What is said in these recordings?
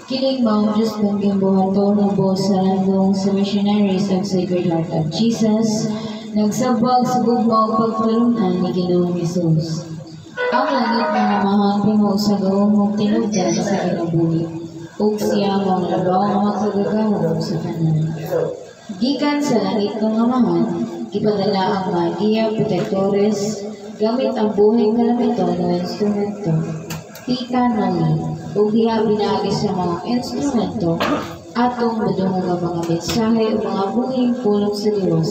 Kining mao Diyos kong gimbuhaton ng buhos sa landong sa missionaries of Sacred Heart of Jesus, nagsabwag sa gugmaw pagtulungan ni Ginoong Hesus. Ang langit nga mahang pinuusagaw mong tinugdan sa kinabuhi, ug siya mong labaw nga makagagawang sa kanan. Gikan sa langit ng amahan, ipadala ang Magia Protectores, gamit ang buhay kalamiton ng instrumento. Tika nali, ug diha binaagi sa mga instrumento, atong madungog ang mga mensahe o mga buhing pulong sa Dios.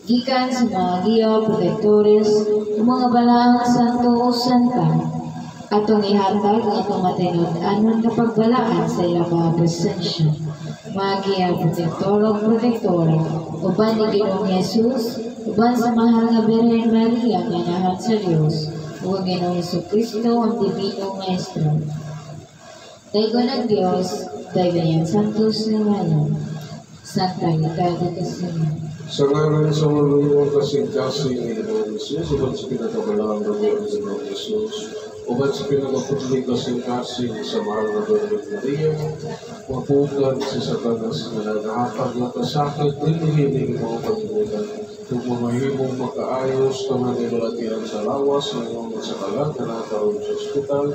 Gikan sa Magia Protectores, o mga balaang santo o santa, atong ihatag ang atong matinud-anon kapag balaan sa ilang mga presensya. Magia Protectora Protectora, uban ni Ginoong Hesus, uban sa mahal nga Birhen Maria nga nahan sa Dios, ug ang Ginoong Jesucristo ang Divino Maestro. Daigo ng Diyos, daigo niyang santos na ngalan, Santa Italia Casino. Sa ngalan sa malulong kasing-kasing ni Ginoong Hesus, uban sa pinagkabalaan ng Ginoong Hesus, uban sa pinagkapuling kasing-kasing sa mahal na Birhen Maria, mapugan si Satanas na naghahatag ng kasakit, dinihiling mga pagbugan, kung mamahimong makaayos ka nga nilalatihan sa lawas ng mga sakalat na nakaroon sa ospital,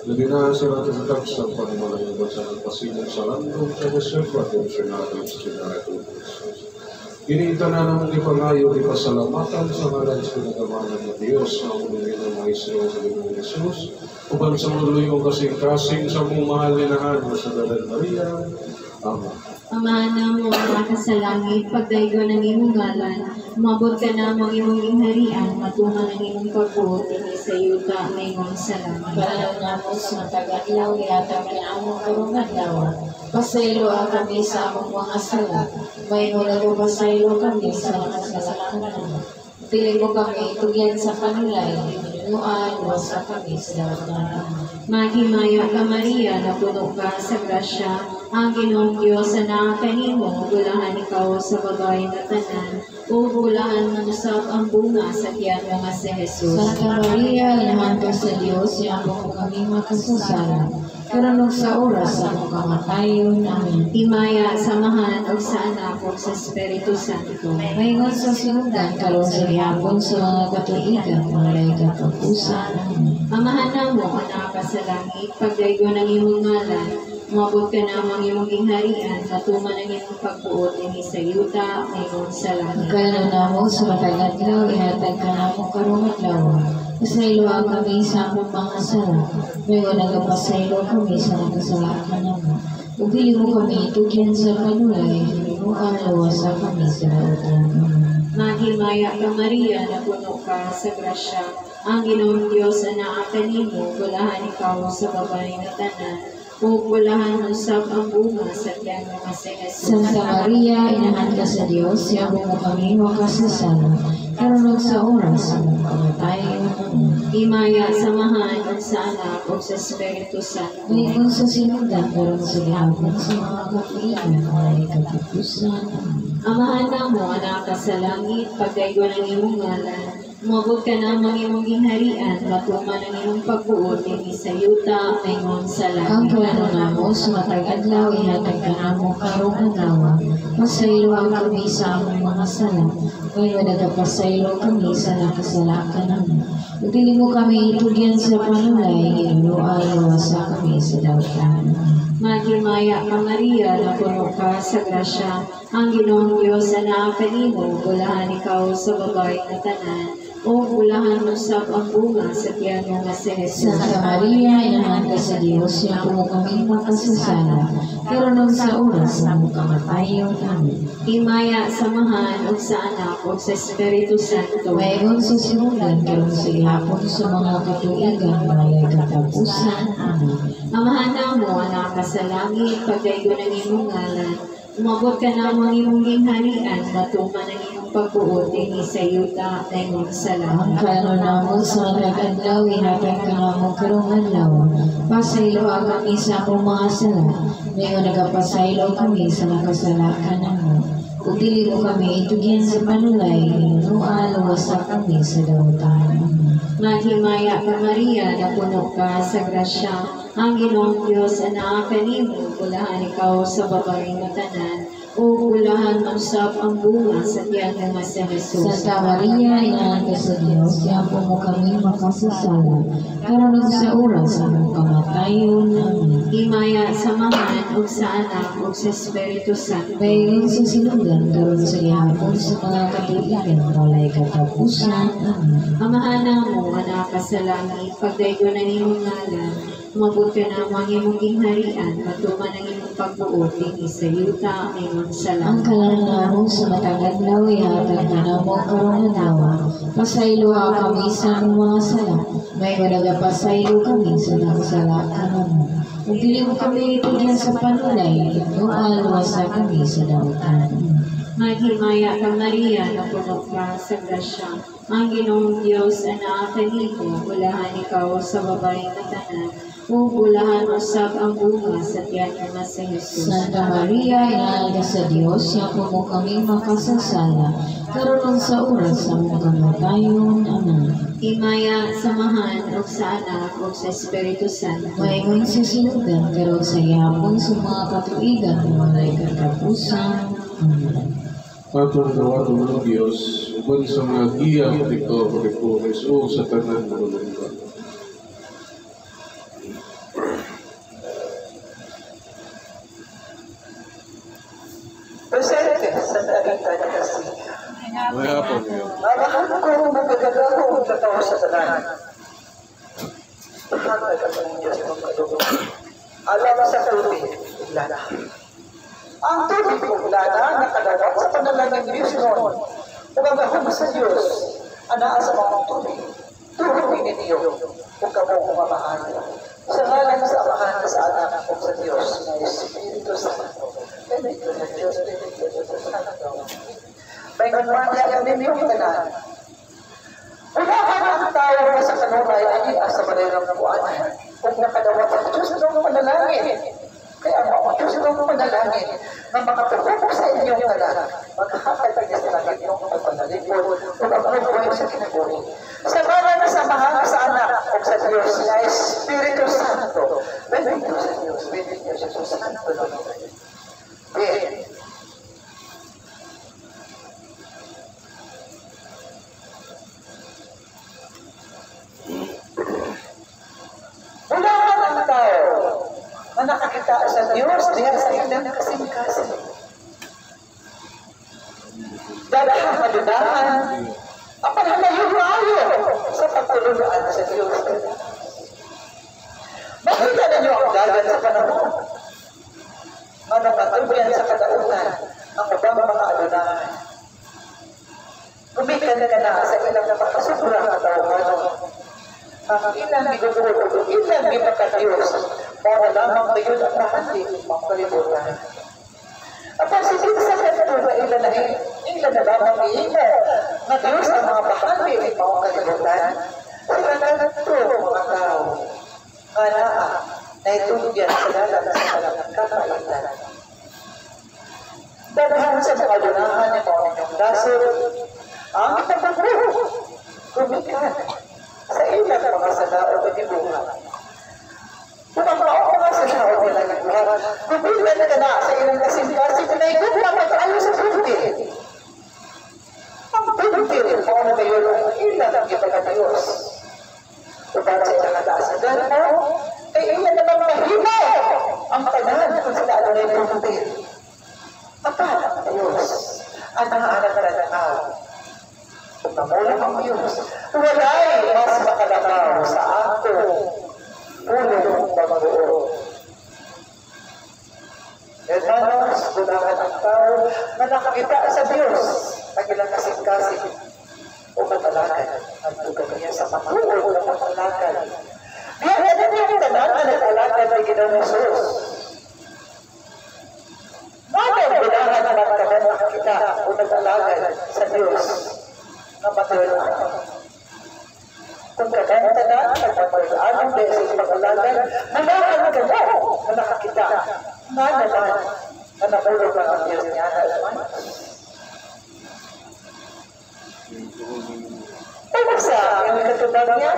na binasa natin sa tagsang panimalayang bansa ng pasimong sa landong sa reserva ng Senado sa Senado. Iniita na naman ipangayo, ipasalamatan sa ngalan sa pinagamanan ng Diyos na umulungin ng Maestro sa Ginoong Hesus, uban sa muluyong kasing-kasing sa mong mahal ninahan sa Birhen Maria. Amen. Amahan mo ang sa langit, pagdaigo ng imong ngalan, umabot ka na ang imong ingharian, matungan ng imong pagbuot, ini sa yuta na imong salamat. Balaw na mo sa tagadlaw, ihatag na among karungan dawa. Pasaylo ang kami sa among mga sala, may mulago pasaylo kami sa mga kasalanan. Piling mo kami, tugyan sa panulay, inunuan, wasa kami sa dapat. Maghimaya ka Maria, na puno ka sa grasya, ang Ginoong Diyos na nakakanimo, bulahan ikaw sa bagay na tanan, o bulahan manusap ang bunga sa tiyan mga si Jesus. Santa Maria, inahan ka sa Diyos, siya mo kami makasasala, karunong sa oras sa mong kamatayon. Amen. Himaya, samahan, o sa anak, o sa Espiritu Santo. Mayingon sa sinundan, karon sa lihapon sa mga katuigan, malay katapusan. Amahan na mo, anak ka sa langit, pagdaigo ng imong ngalan, umabot ka na ang iyong gingharian, matuman ang iyong pagbuot ni sa yuta, mayroon sa langit. Kaya na mo sa matagadlaw, ihatag ka na mo karungadlaw. Pasaylo kami sa among mga sala, mayroon nagapasaylo kami sa nagkasalakan na mo. Upili mo kami itugyan sa panulay, inunuan lawasa kami sa lautan. Maghimaya ka Maria, na puno ka sa grasya, ang Ginoong Diyos na nakakanimo, bulahan ikaw sa babae na tanan, bulahan usap ang bunga sa tiyan mga si Jesus. Santa Maria, inahan ka sa Diyos, siya mo kami makasasala, karunong sa oras sa mong kamatayon. Himaya, samahan, at sa anak, o sa Espiritu Santo. Mayroon sa sinundan, karong sa lihapon sa mga katuigan, malay katapusan. Amahan na mo, anak ka sa langit, pagdaigo ng imong ngalan, umabot ka na ang imong gingharian, matuman ang imong pagbuot, ni sa yuta, mayroon sa langit. Ang plano na mo, sa matagadlaw, ihatag ka na mo karong adlaw. Pasaylo ang kami sa among mga sala, ngayon nagapasaylo kami sa nakasalakan namin. Upili mo kami itugyan sa panulay, inunuan lawasa kami sa dautan. Maghimaya ka Maria, na puno ka sa grasya, ang Ginoong Diyos na nakakanimo, bulahan ikaw sa babae na tanan, o bulahan usap ang bunga sa tiyan mga si Jesus. Santa Maria, inahan ka sa Diyos, siya mo kami makasasala, karunong sa oras na mong kamatayon. Amen. Himaya, samahan, o sa anak, o sa Espiritu Santo. Mayroon sa sinundan, karong sa ihapon sa mga katuigan, malay katapusan. Amen. Amahan na mo, anak ka sa langit, pagdaigo ng imong ngalan, umabot ka na ang iyong gingharian, matuman ang iyong pagbuot, ni sa yuta, mayroon sa langit. Ang plano na mo sa nag-adlaw, ihatag ka na mo karong adlaw. Pasaylo kami sa akong mga sala, ngayon nagapasaylo kami sa nakasalakan na mo. Upili mo kami itugyan sa panulay, inunuan lawasa kami sa dautan. Maghimaya ka Maria, na puno ka sa grasya, ang Ginoong Diyos anak kanimo, bulahan ikaw sa babaeng matanan, o bulahan usab ang bunga sa tiyan nga si Jesus. Santa Maria, Ina sa Diyos, yapo mo kami makasasala, karon sa oras sa among kamatayon. Amen. Himaya samahan ug sa anak ug sa Espiritu Santo. Bayon sa sinugdan, karon sa gihapon sa mga katuigan, walay katapusan. Amen. Amahan mo, anak ka sa langit, pagdaygo na nimong ngalan, umabot ka na ang imong gingharian, matuman ang imong pagbuot, dinhi sa yuta, ngayon sa Ang langit. kalanahon sa matagad law, ihatag ka na mo karong adlaw. Pasaylo kami sa among mga sala, may pasaylo kami sa nagsala ka mo. Ug dili mo kami itugyan sa panulay, no alwas na kami sa dautan. Maghimaya ka Maria, na puno ka sa grasya, ang Ginoong Diyos anak kanimo, bulahan ikaw sa babaeng matanan, o bulahan usab ang bunga sa tiyan nga si Jesus. Santa Maria, Ina sa Diyos, yapo mo kami makasasala, karon sa oras sa among kamatayon. Amen. Himaya samahan ug sa anak ug sa Espiritu Santo. Maingon sa sinugdan, karon sa gihapon sa mga katuigan, walay katapusan. Amen. Atong dawaton ng Diyos, uban sa mga giyang dito, pagkukulis o sa tanan ng mga Presente sa Tarita ni Castilla. may hapon ngayon. Narahan ko magagalaw ang totoo sa tanan. Hatag ang Diyos ng kadugo. Alam sa tubig, iglana. Ang tubig iglana nakadawat sa panalangin Diyos noon. Umagahong sa Diyos, anaa sa mga tubig. Tubig ninyo, kung kamo kumamahal. Sa ngalan sa Amahan sa Anak o sa Diyos na Espiritu Santo. Bendito sa Diyos, bendito sa Santo. May nagmanya ang ninyong tanan. Unahan ang tao na sa kanunay ay sa malayang buwan. Kung nakadawat ang Diyos ng panalangin, kaya ang mga Diyos ng panalangin na makatulog sa inyong tanan, magkakatag niya sa langit ng pagpanalikod o magbubuhay sa kinabuhi. Sa ngalan na samahan sa Anak o sa Diyos na Espiritu Santo, bendito sa Diyos, bendito sa Diyos, Santo na Amen. Wala ang tao na nakakita sa Diyos diya sa ilang kasing-kasing. Dahil malunahan, ang panhalayo-layo sa pagtulunan sa Diyos. Makita ninyo ang dagat sa panahon. Manong natulbihan sa kadautan ang ubang mga alunahan. Gumikan ka na sa ilang napakasubrang katauhan. Ang ilang bigugod o ilang bipagka-Diyos, para lamang ngayon ang mahali ang kalibutan. At ang sinig sa kanto na ilan na lamang iina na Diyos ang mga bahali ng mga kalibutan, sila na ito mga tao, anaa na itulyan sa lalang sa kalangang kakaitan. Dalahan sa mga lunahan ng mga inyong dasol, ang ipapagruho, kumikan, sa ilang mga sanao o dibuhan. Pumamao mga sanao nila ng buhat, kubilan ka na sa ilang kasing-kasing na ikot na mag-ayo sa buti. Ang buti rin mo na ngayon ang ilang ang ipagkatayos. Upang sa ilang natasagan mo, ay iyan naman mahimo ang tanan kung sila ano na yung buti. Apat ang Diyos, ang mga anak na nakaw. Kung namulang ang Diyos, walay mas makalamaw sa ako, punong pamabuo. Hermanos, gulangan ang tao na nakakita sa Diyos ang ilang kasing-kasing o matalakan ang tugang niya sa patuloy ng matalakan. Diyan na niya ang tanan na nagalakan ng Ginoong Jesus. Bakit gulangan na nakakita o nagalakan sa Diyos na matalakan? Kung kadang tanan, nagpapaglaanong beses pag-alagan, nalakan ka mo na nakakita. Nga naman, na namulog lang ang Diyos niya na naman. Ano sa ang katubag niya?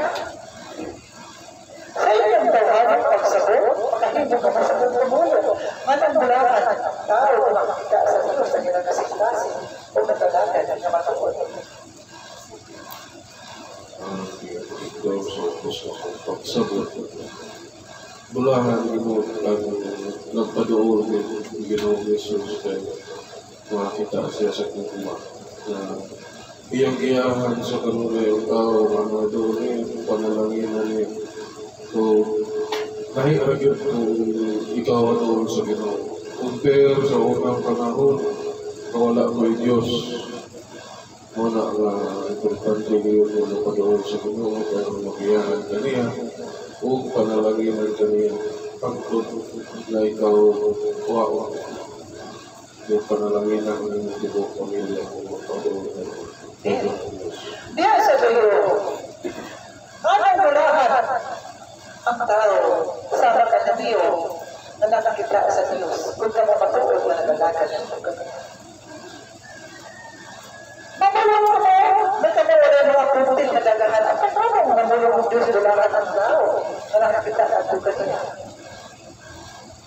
Sa inyong tawag ang pagsabot, makahibog ka sa pagkamulo. Manang bulakan, tao o makikita sa Diyos na ginagasiklasin o natalagan na matuod. Ikaw sa puso ng pagsabot. Bulahan mo ang nagpadoon ng Ginoong Jesus kay makita siya sa kuma na iyang iyahan sa kanila yung tao na doon panalanginan niya. So, kahit agad kung ikaw doon sa Ginoo. Compare sa unang panahon, nawala mo yung Diyos. Wala nga importante ngayon mo na panoon sa Ginoo pero mag-iyahan ka niya o panalanginan ka niya. Pagkot na ikaw wao. Yung panalanginan ng Ginoo pamilya mo magpanoon ka niya. Diya sa Diyos, anong bulahan ang tao sa mga nabiyo na nakakita sa Diyos kung ka mapatuod na nagalagan ng pagkakas. Mamulong mo, nagkamawala mga putil na dagahan. Ang paano mamulong ang Diyos bulahan ang tao na nakakita sa pagkakas niya?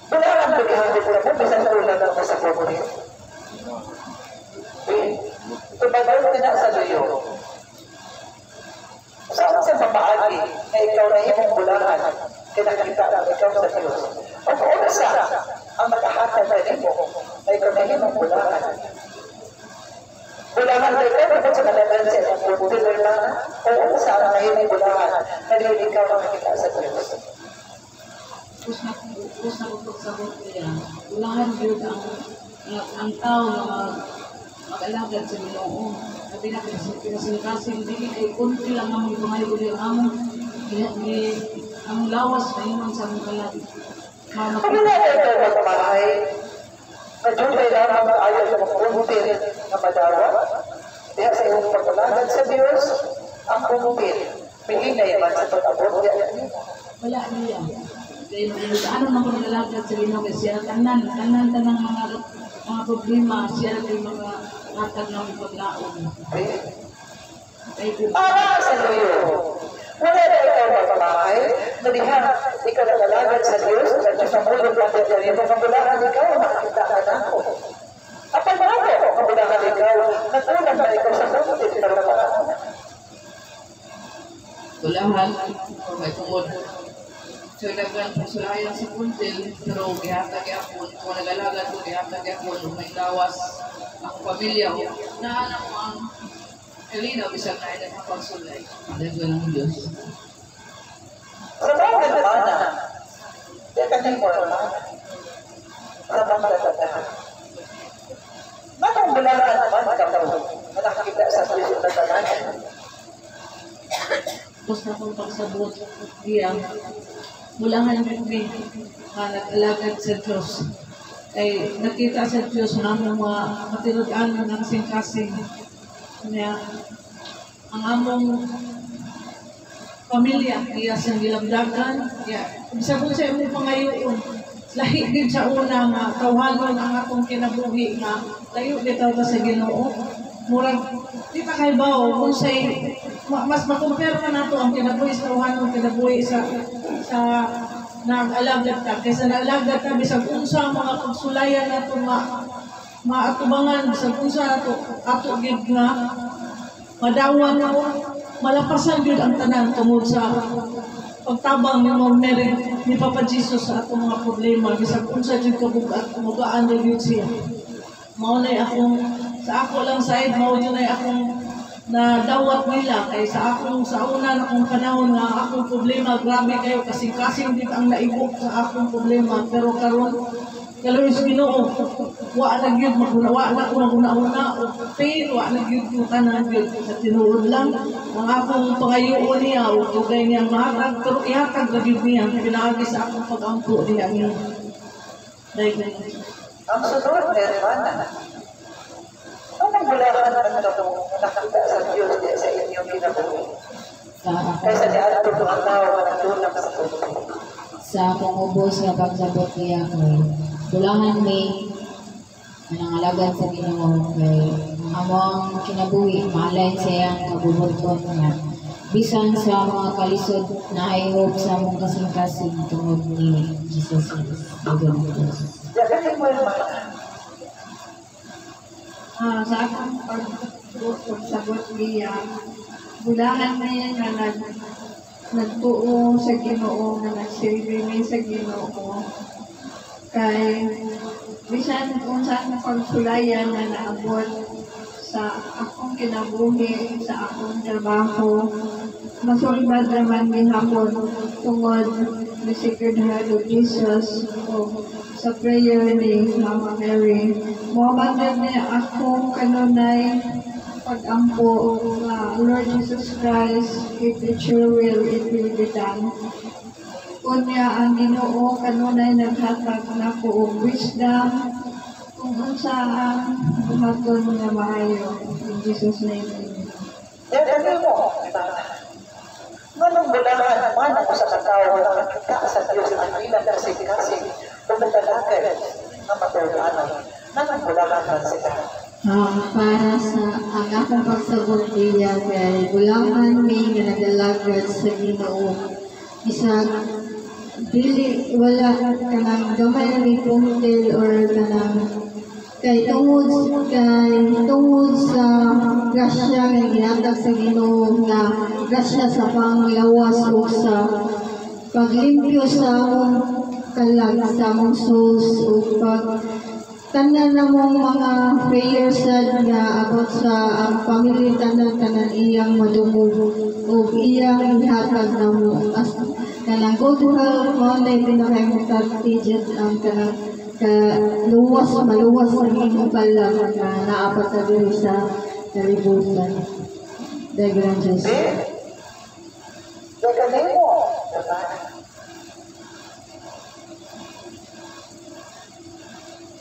Bulahan ko niya ko na bisan sa ulan ng masapot niya. Tumagal ka na sa Diyo. Saan sa papaagi na ikaw na imong bulahan kinakita na ikaw sa Diyos? Ang una sa ang makahatag na ito na ikaw na imong bulahan. Bulahan na ikaw na sa kalaban sa imong putil na o una sa ang imong bulahan na ikaw na makita sa Diyos. Tapos na pagsabot nila, ulahan yun ang tao na mag-alagad sa Ginoo. Sabi na pinasinikasing dili ay kunti lang ang mga ibuli ang lawas na iman sa mga kalag. Kung wala ito magmahay, kadulay lamang ang ayaw sa mga kumpir na madawa, diya sa iyong pagkalagan sa Diyos, ang kumpir, pihinay man sa pag-abot niya. Wala niya. Ano man kung nagalagad sa Ginoo kasi siya tanan mga problema, siya rin mga katag ng paglaon. Para sa Diyo, wala na ikaw magmamahay, na diha, ikaw nagalagad sa Diyos, at sa mulong lang din rin, mabulahan ikaw, makakita ka na ako. At pag marami, mabulahan ikaw, nag-ulang na ikaw sa mundo, pero mabulahan. Bulahan, may tungod. So, nagpasulayan si Puntil, pero gihatag yapon, kung nagalagad ko, gihatag yapon, may lawas ang pamilya ko. Naanak mo ang Elina, bisang na ilan ang pagsulay. Dahil ng Diyos. Sa mga nagmana, di ka nang morma, sa mga nagmana. Matang bulahan naman ka mo, na nakakita sa Diyos na talaga. Tapos na kung pagsabot diya, mulahan kami nag-alagad sa Diyos. Ay nakita sa Diyos na mga matinudan ng kasing-kasing. Kaya ang among pamilya, iya sa gilabdagan, isa po sa imong pangayoon. Lahi din sa una nga tawagon ang atong kinabuhi nga layo bitaw ta sa Ginoo. Murag di pa kay bao kung say mas makumpare pa nato ang kinabuhi sa tawagon kinabuhi sa nag-alagad ka kaysa nag-alagad ka bisag unsa mga pagsulayan nato maatubangan bisag unsa nato ato gid nga madawan mo malapasan gid ang tanan tungod sa pagtabang ni Mary ni Papa Jesus sa atong mga problema bisag unsa jud kabugat magaan ra gyud siya. Mao nay akong sa ako lang side mao jud nay akong na dawat nila kay sa akong sa una na akong panahon nga akong problema grabe kayo kasi kasing din ang naibok sa akong problema pero karon kaluis Ginoo wa na gyud maguna na una o pain wa na gyud ko tanan gyud sa tinuod lang ang akong pangayoon niya o tugay niya mahatag pero ihatag na gyud niya pinaagi sa akong pag-ampo niya niya dahil Ang sunod na hermana, anong bulahan ang nakakita sa Diyos sa inyong kinabuhi? Kaysa di ato ang tao na nagdunang sa puso. Sa akong ubos nga pagsabot niya kay bulahan may nangalagad sa Ginoo kay among kinabuhi malay sa iyang kabubuton niya bisan sa mga kalisod na hayop sa among kasing-kasing tungod ni Jesus Christ. Dagan ng Diyos. Yan mo yung mga. Sa akong pagsagot niya, bulahan na yan na nagtuo sa Ginoo, na nagsirimi sa Ginoo. Kay bisan kung saan pagsulayan na naabot sa akong kinabuhi, sa akong trabaho, masulbad naman gihapon tungod ni Sacred Heart of Jesus o sa prayer ni Mama Mary. Muhamad niya akong kanunay pag-ampo na Lord Jesus Christ, if it's your will, it will be done. Kunya ang Ginoo kanunay naghatag na ko og wisdom kung unsa ang buhaton nga maayo. In Jesus' name, amen. Yan mo. Manong bulahan man ako sa katao na nakakita sa Diyos ang ilang kasing-kasing o nagdalagan na matulanan. Nanong bulahan man sila. Para sa ang akong pagsagot niya kay bulahan may nagdalagan sa Ginoo. Isang dili wala kanang gamay ni puntil or kanang kay tungod sa grasya nga ginatag sa Ginoo nga grasya sa panglawas o sa paglimpyo sa among kalag sa among souls o pag tanan namong mga prayers nga abot sa ang family tanan iyang madungog o iyang ihatag namo as kanang good health mo na pinaka-importante ang kanang maluwas ang inyong kalag na naapat na dito sa kalibutan. Dagan Diyos. Dagan mo.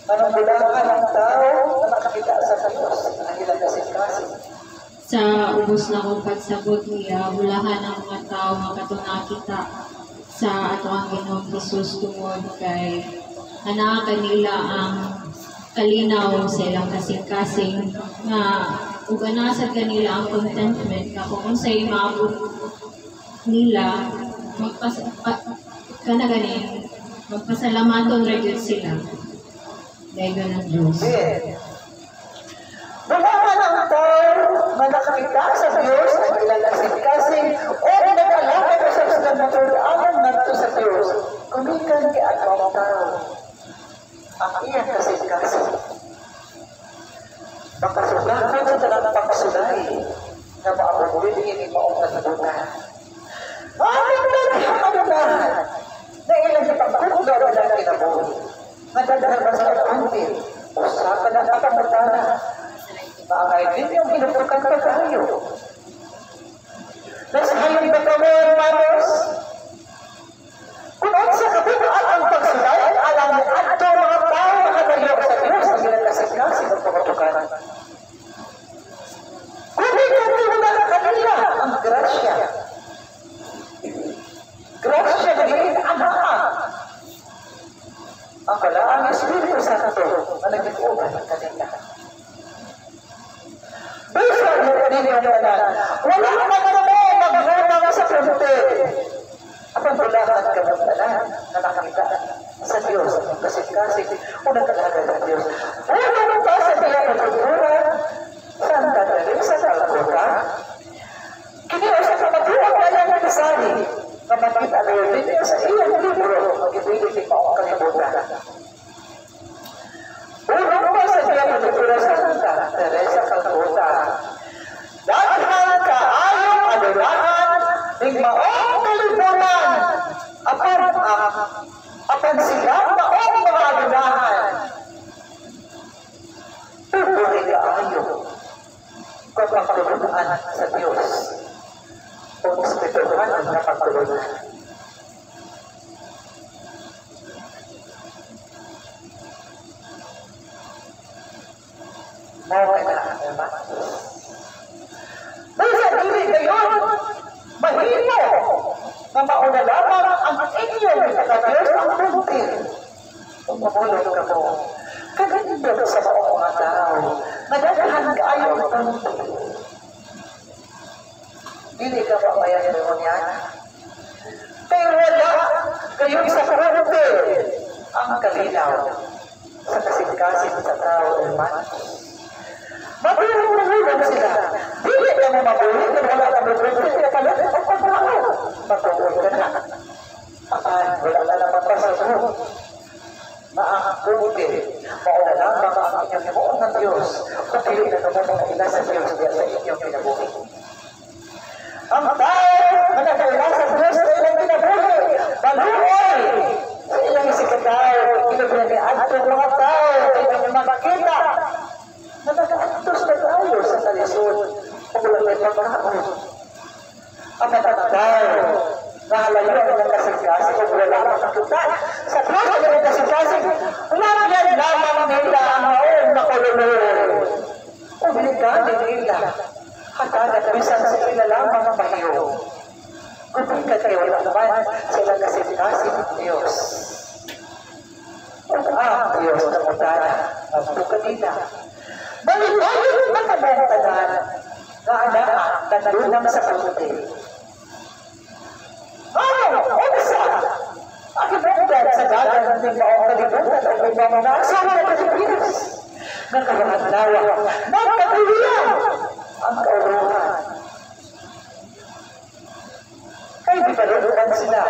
Anong bulahan ng tao na nakakita sa Diyos ang ilang kasing-kasing? Sa ubos na kong pagsagot niya, bulahan ang mga tao makatunakita sa ato ang Ginoong Jesus tungod kay ana kanila ang kalinaw sa ilang kasing-kasing nga ug ana sa kanila ang contentment nga kung unsay maabot nila magpasalamaton ra gyud sila. Dagan ng Diyos. Bulahan ang tao na nakakita sa Diyos ang ilang kasing-kasing o nakalakad sa matulaanan nato sa Diyos. Kumikan kay ang tao ang iyang kasing-kasing. Makasulakan sa talang pagsulay na maabulin ini maong nasabutan. Ang nagkakalunahan na ilang ipagkugaw na kinabuhi. Nadadaan sa kantin, usapan ang kapamutana. Maangay din yung pinupukan pa tayo. Nasa hayong ba kami, hermanos? Kung sa kabilaan ang pagsulay, alam mo at mga tao nakatayo sa Diyos ang ilang kasing-kasing ng pamatukan. Kung na kanila ang grasya. Grasya na rin anak. Ang kalaang Espiritu Santo na nag-iuban ng kanila. Bisa niyo kanina naman, wala na kami maghunang sa punti. Ang bulahan kamuntalan na nakakita sa Diyos ang kasing-kasing o nagkalaga ng Diyos. Wala mo pa sa tiyak ng kultura, Santa Teresa sa Calcutta. Kiniyo sa kamatuang walang nagsali na makita na yun din sa iyong libro mag-ibigay ni Paong Kalibutan. Unang pa sa tiyak ng kultura Santa Teresa Calcutta. Dahil kaayong adurahan ng maong kalibutan apan sila maong mga adurahan. Tuloy kaayo kapagtulunan sa Diyos o espirituhan ang napagtulunan. Mawag na ang naman. Nasa dili ngayon, mahimo na mauna lamang ang inyong ikakadiyos ang puntir. Kung mabulog ka mo, kaganda sa mga tao, nagagahan ka ayaw ng puntir. Hindi ka mamayan doon yan. Pero wala kayong sa karante ang kalinaw sa kasing-kasing sa tao naman. Matulong sila. Hindi ka mo mabuhin kung wala ka mabuhin. Hindi ka pala ang pagkakao. Matulong ka na. Wala na naman pa sa iyo. Maakakuti. Mauna lang baka ang inyong himuon ng Diyos. Kung pili na naman ang ila sa Diyos diyan sa inyong pinabuhi. Ang tao na nagkaila sa Diyos na ilang pinabuhi. Maluoy sa ilang isikatao. Pinagpinanian ang mga tao. Ilang makakita. Na nag-aantos na tayo sa talisod. Kung wala may pagkakaon. Ang matatao. Nahalayo ang kasing-kasing kung wala ang makakita. Sa Diyos ang kasing-kasing, lagyan lamang nila ang maon na kulunod. Ubiligan nila. Hatagat bisan sa ila lamang ang bahiyo. Kubigat kayo wala naman sa ilang kasing-kasing ng Diyos. Ang Diyos na mutana, magbuka nila. Balik-balik na kabantanan na anak na nalunang sa pagputi. Umisa! Akibandan sa dagat ng tinglaong kalibutan ang may mga nagsama ng Pilipinas. Nagkahanlawa, nagkatulian ang kauruhan. Kaya di palunan sila.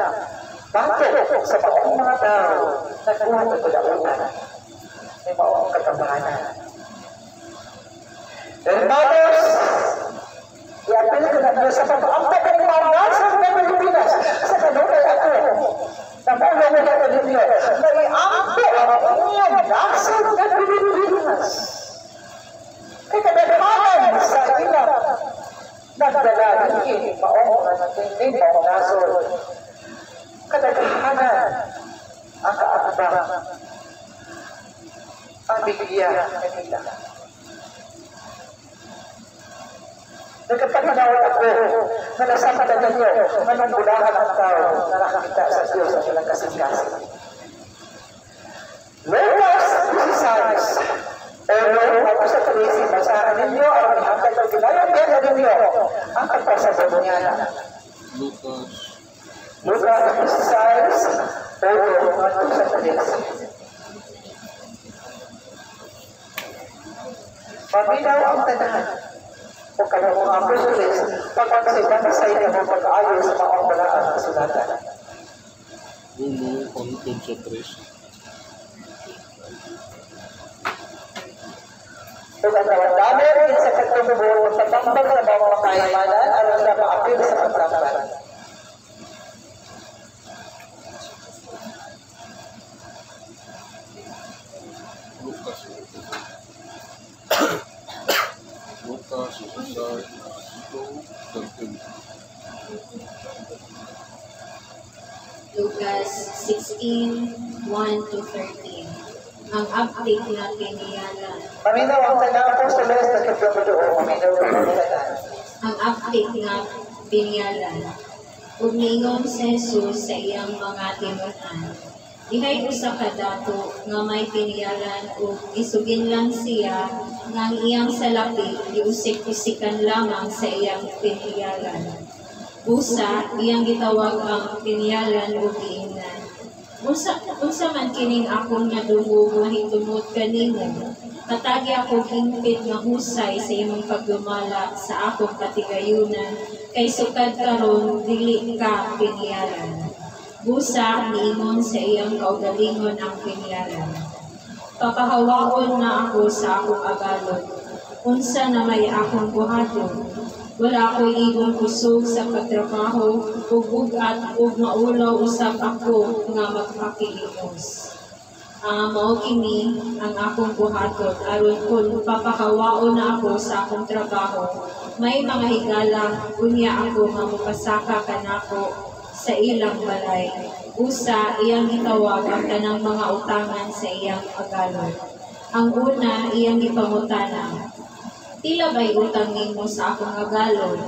Bato sa paong mga tao, nagkuhan ng kulaunan. May maong katambahanan. Hermanos, i-apil ko na Diyos sa pag-aampak ng mga nasang ng Pilipinas sa kanunay ako. Napulong mo na ninyo na i-ampak ang inyong nasang ng Pilipinas. Kaya kadaghanan sa ilang nagdalahin maong mga natingin mga nasol. Kadaghanan ang kaakbang ang bigyan nila. Nagkapanawag ako na nasampatan ninyo manong bulahan ang tao na nakakita sa Diyos at ilang kasing-kasing. Lucas 16, ako sa 13, basahan ninyo ang ihangkay ng ginayang na ninyo ang pagpasabot niya. Lucas 16, ako sa 13. Paminaw ang tanahan. O kaya mga Apostoles, pagpagsipan sa inyo ng pag-ayos sa mga balaan ng sulatan. Uno, Panginoon sa 3. Kung ang naman sa pagtutubong ng pagtambag sa mga kayamanan, alam na maapil sa pagtambag. Lucas 16:1-13. Ang update na tiniyalan. Paminaw ang tanang Apostoles na kapagdoon, paminaw ang tanang. Ang update nga tiniyalan. Ug niingon si Jesus sa iyang mga tinunan. Ihay usa ka dato nga may tiniyalan ug isugin lang siya nga ang iyang salapi giusik-usikan lamang sa iyang tiniyalan. Busa iyang gitawag ang tiniyalan ug giingnan. Unsa man kining akong nadungog nga hitungod kanimo, katagi ako hingpit nga husay sa imong pagdumala sa akong katigayunan, kay sukad karon dili ka tiniyalan. Busa niingon sa iyang kaugalingon ang tiniyalan. Papahawaon na ako sa akong agalon, unsa na may akong buhaton. Wala ako'y igong kusog sa pagtrabaho, ug bugat ug maulaw usab ako nga magpakilimos. Mao kini ang akong buhaton aron kung papahawaon na ako sa akong trabaho, may mga higala unya ako nga mopasaka kanako sa ilang balay. Usa iyang gitawag ang tanang mga utangan sa iyang agalon. Ang una iyang gipangutana, tila ba'y utang nimo sa akong agalon?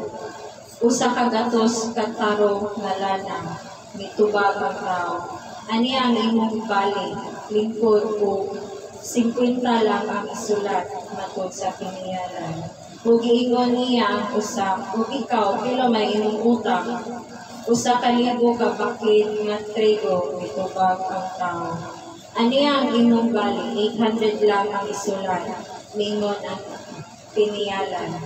Usa ka gatos kataro nga lana, mitubag ang tao. Ani ang imong bali, lingkod ko, 50 lang ang isulat matod sa tiniyalan. Ug giingon niya ang usa, ug ikaw pila may imong utang? 1,000 ka bakit nga trigo mitubag ang tao. Ani ang imong bali, 800 lang ang isulat, mingon ang piniyalan.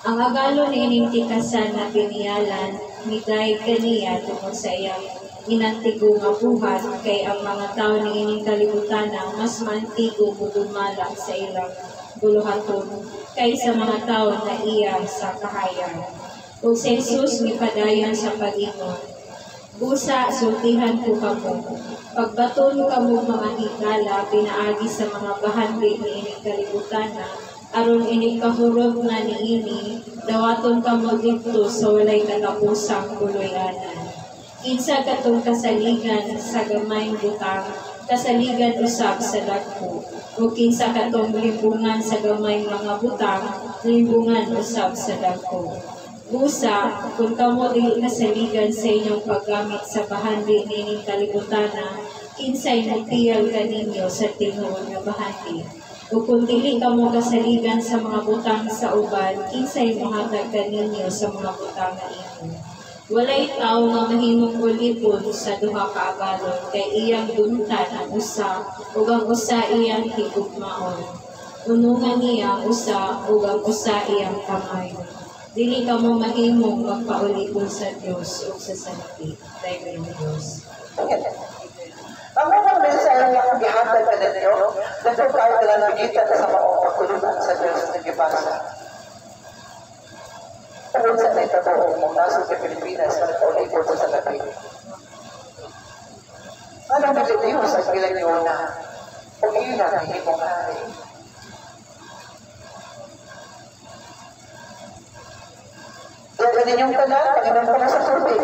Ang agalo ni ining tikasan na piniyalan, miday kaniya tungkol sa iyang inantigo nga buhat, kay ang mga tao ni ining kalibutan mas mantigo mudumala sa ilang buluhaton kaysa mga tao na iya sa kahayan. Ug si Jesus mipadayon sa pag-ingon, busa sultihan ko kamo, pagbaton kamo mga higala pinaagi sa mga bahandi ni ining kalibutan aron ining kahurot na niini dawaton kamo dito sa walay katapusang kuloy-anan. Kinsa katong kasaligan sa gamayng butang, kasaligan usab sa dagko. O kinsa katong limbungan sa gamayng mga butang, limbungan usab sa dagko. Busa, kung kamo dili kasaligan sa inyong paggamit sa bahandi nining kalibutan, kinsay nagtiyal kaninyo sa tinuod nga bahandi. O kung dili kamo kasaligan sa mga butang sa uban, kinsay mohatag kaninyo sa mga butang nga inyo. Walay tao nga mahimong ulipon sa duha ka agalon, kay iyang duntan ang usa, ug ang usa iyang higugmaon. Unungan niya ang usa, ug ang usa iyang kamay. Dili kamo mahimong magpaulipon sa Dios ug sa salpi. Tayo ng Dios. Ang unang mensahe nga gihatag ka ninyo, nandun tayo nalangitan sa mga pagkulunan sa Diyos na gibasa. Tungkol sa naitabuong mong nasod sa Pilipinas na nagpaulipon sa salapi. Anong nilitiyo sa bilang niyo na kung iyon ang hihimong hari? Yan ninyong tanan, Panginoon ko na sa tubig.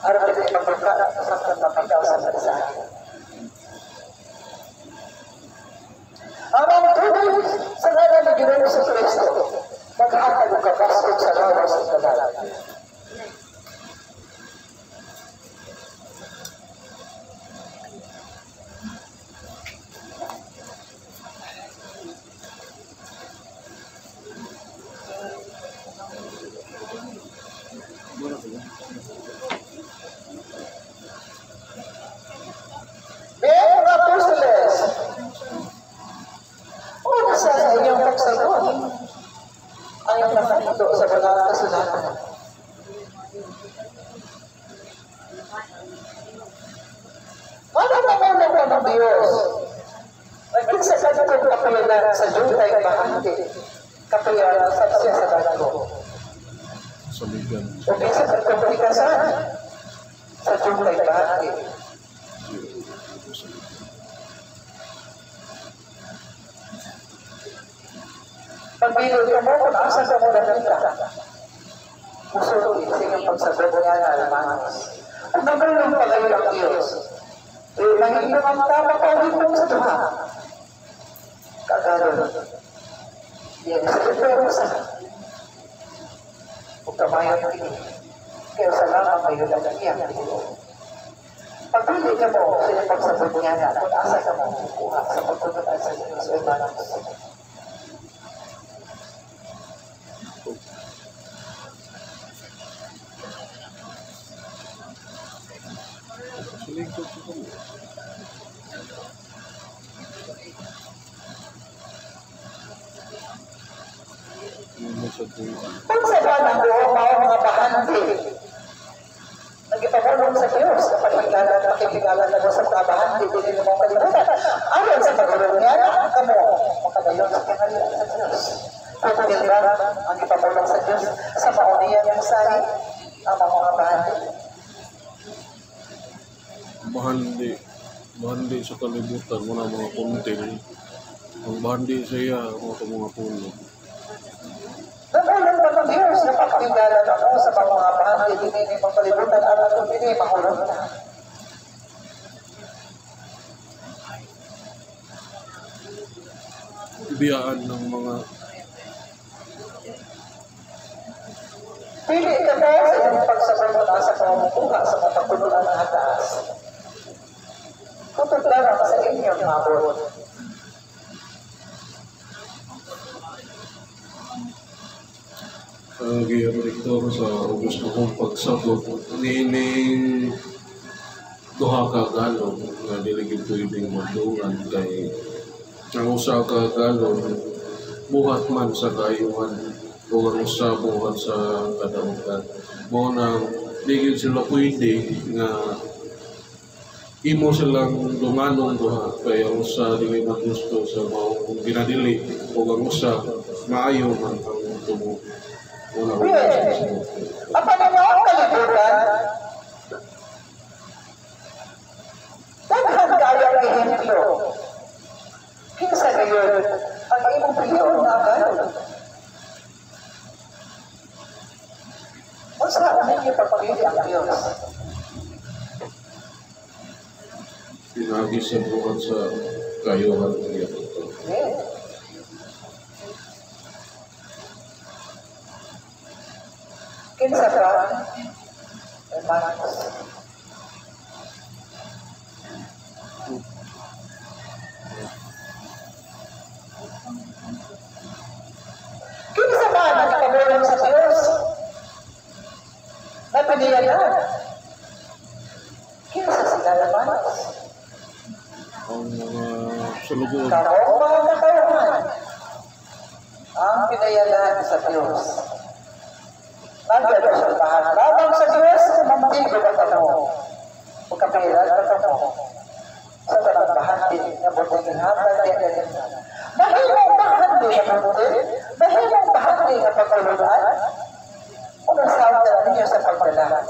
Araw na din magpagkala sa pagpapagaw sa mensahe. Ang mga tubig sa ngalan ng Ginoong sa Kristo, maghatag ang kapasok sa lawas ng kadalagan. Mga apostoles, una sa inyong pagsagot, ayaw na kanito sa mga kasulatan. Ano naman naman ng Diyos? Nagkisa sa itong kapayanan sa Jutay Bahandi, kapayanan sa siya sa Dago. Saligan. O kisa sa komplikasan sa Jutay Bahandi. Pagbilog ka mo kung asa ka mo nakita. Musulog sa iyong pagsagot niya na alamanas. Ang nagulong pa kayo ng Diyos. Nangingin ang tama ka ulit sa duha. Kagano. Yan sa diferensa. Kung kamayan ng ini. Kaya sa lamang kayo lang iyang ito. Pagbilog ka mo sa iyong pagsagot niya na kung asa ka mo kukuha sa pagkutunan sa Diyos o imanang pagsagot. Pagsaban ang buong mga bahandi, nagipamulong sa Diyos na pakipigalan na mo sa mga bahandi, hindi mo kalimutan. Ayon sa pagulong niya, kamo makadayon sa kinalian sa Diyos. Pagkakil ba ang ipamulong sa Diyos sa mauniyan yung sahi ang mga bahandi? Bahandi sa kalibutan, muna mga kuntil. Ang bahandi sa iya, mga puno. Nagulong pa ng Diyos na pakipigalan na mo sa mga bahandi, hindi mo kalimutan at kung hindi mahulong na. Biyaan ng mga pili ka ba sa iyong pagsasagot sa pamumuha sa mapagpulunan ng hataas? Kutod lang sa inyong mabot. Direktor sa gusto kong pagsabot nining duha ka galon nga dili gyud pwedeng magdungan kay ang usa ka galon buhat man sa kayuhan o ang usa buhat sa kadaugan. Mo na di gyud sila pwede nga imo silang dumanong duha kay ang usa dili maggusto sa maong ginadili o ang usa maayo man ang tumo. Apa na ang kalibutan? Daghan kaya ang ehemplo. Kinsa gayon ang imong priyon na agad? Unsa ang inyong pagpili ang Diyos? Pinagi sa buhat sa kayuhan niya. Kinsa ka? Hermanos. Kinsa ba ang nakabulong sa Diyos? Napiniyagan. Kinsa sila hermanos? Ang mga salugod. Karong mga katauhan ang pinayagan sa Diyos. Nagdadasalahan lamang sa Diyos sa mamatigo ka mo. Pagkapilan ka mo. Sa tanang bahandi na buting hatay na ganin. Mahimong bahandi na buting, mahimong bahandi na pagkalunan. Unang saan na ninyo sa pagdala.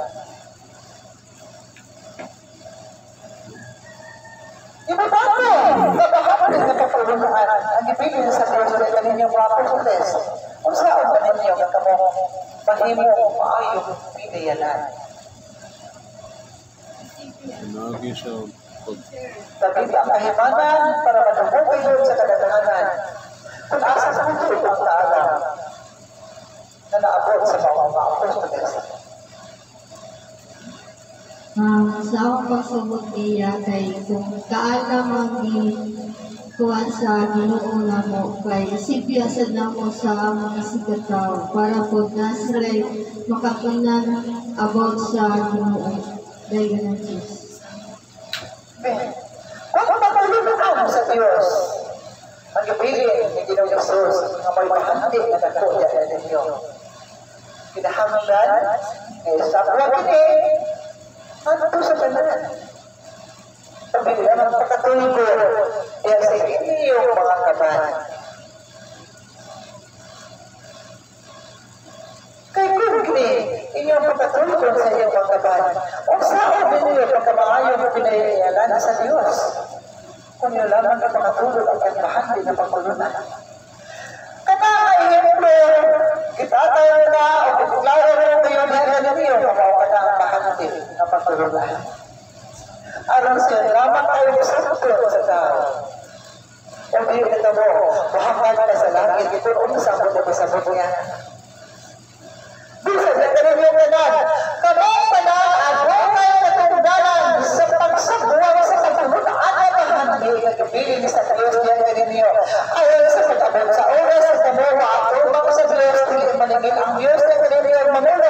Ibabato na bahandi na pagkalunan ang ibigin sa Diyos na ganin yung mga pagkulis. Kung saan na ninyo kamo mahimong maayong pinayanan. Pinagi sa Tapi ang kahimanan para matubog kayo sa kadalanan. Kung asa sa mundo ang taalam na naabot sa mga apostoles. Sa akong pagsabot niya kay kung kaala kuha sa Ginoo namo kay sipiasad namo sa mga sigataw para po na sila makapunan about sa Ginoo. Dayon ang Diyos. Kung matulungan sa Diyos, ang ibilin ni Ginoong Jesus na may bahandi na nakuha na ninyo. Kinahanglan ay sa buwan ano sa tanan? Pagbilang ang pagkatulog ay sa inyong mga kaban. Kay kung inyong pagkatulog sa inyong mga kaban, o saan ninyo pagkamaayon na pinayayalan sa Diyos? Kung yun lamang na pagkatulog ang kahandi na pagkulunan. Katahayempre, kita tayo na o kukularo rin kayo na ninyo kamawa na ang kahandi na pagkulunan. Aron siya lamang tayo masakot sa tao. Kung di ito mo, mahangad na sa langit, ito ang sabot na masabot niya. Bisa na kanin yung ganan, kamang panaan ay natunggalan sa pagsabuang sa pagkamutaan at mahandi na kapiling sa Diyos niya ganinyo. Ayon sa pag-abot sa oras at kamuha at umang sa Diyos, hindi maningin ang Diyos na ganinyo ang mamulo.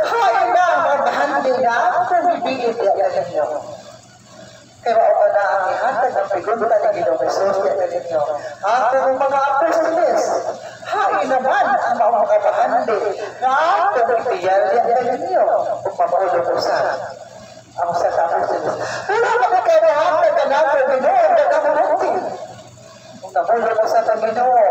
Hain na ang mahandi na kung bibigin niya ganinyo. Kaya ako na ang ihatag ng pigunta ni Ginoong Jesus niya ganinyo. Ang mga apostoles, hain naman ang mga bahandi na kung ipiyal niya ganinyo kung mamulong usan ang sa apostoles. Pero mga kailangan na natin Ginoo na kamuti. Kung namulong usan ang Ginoo,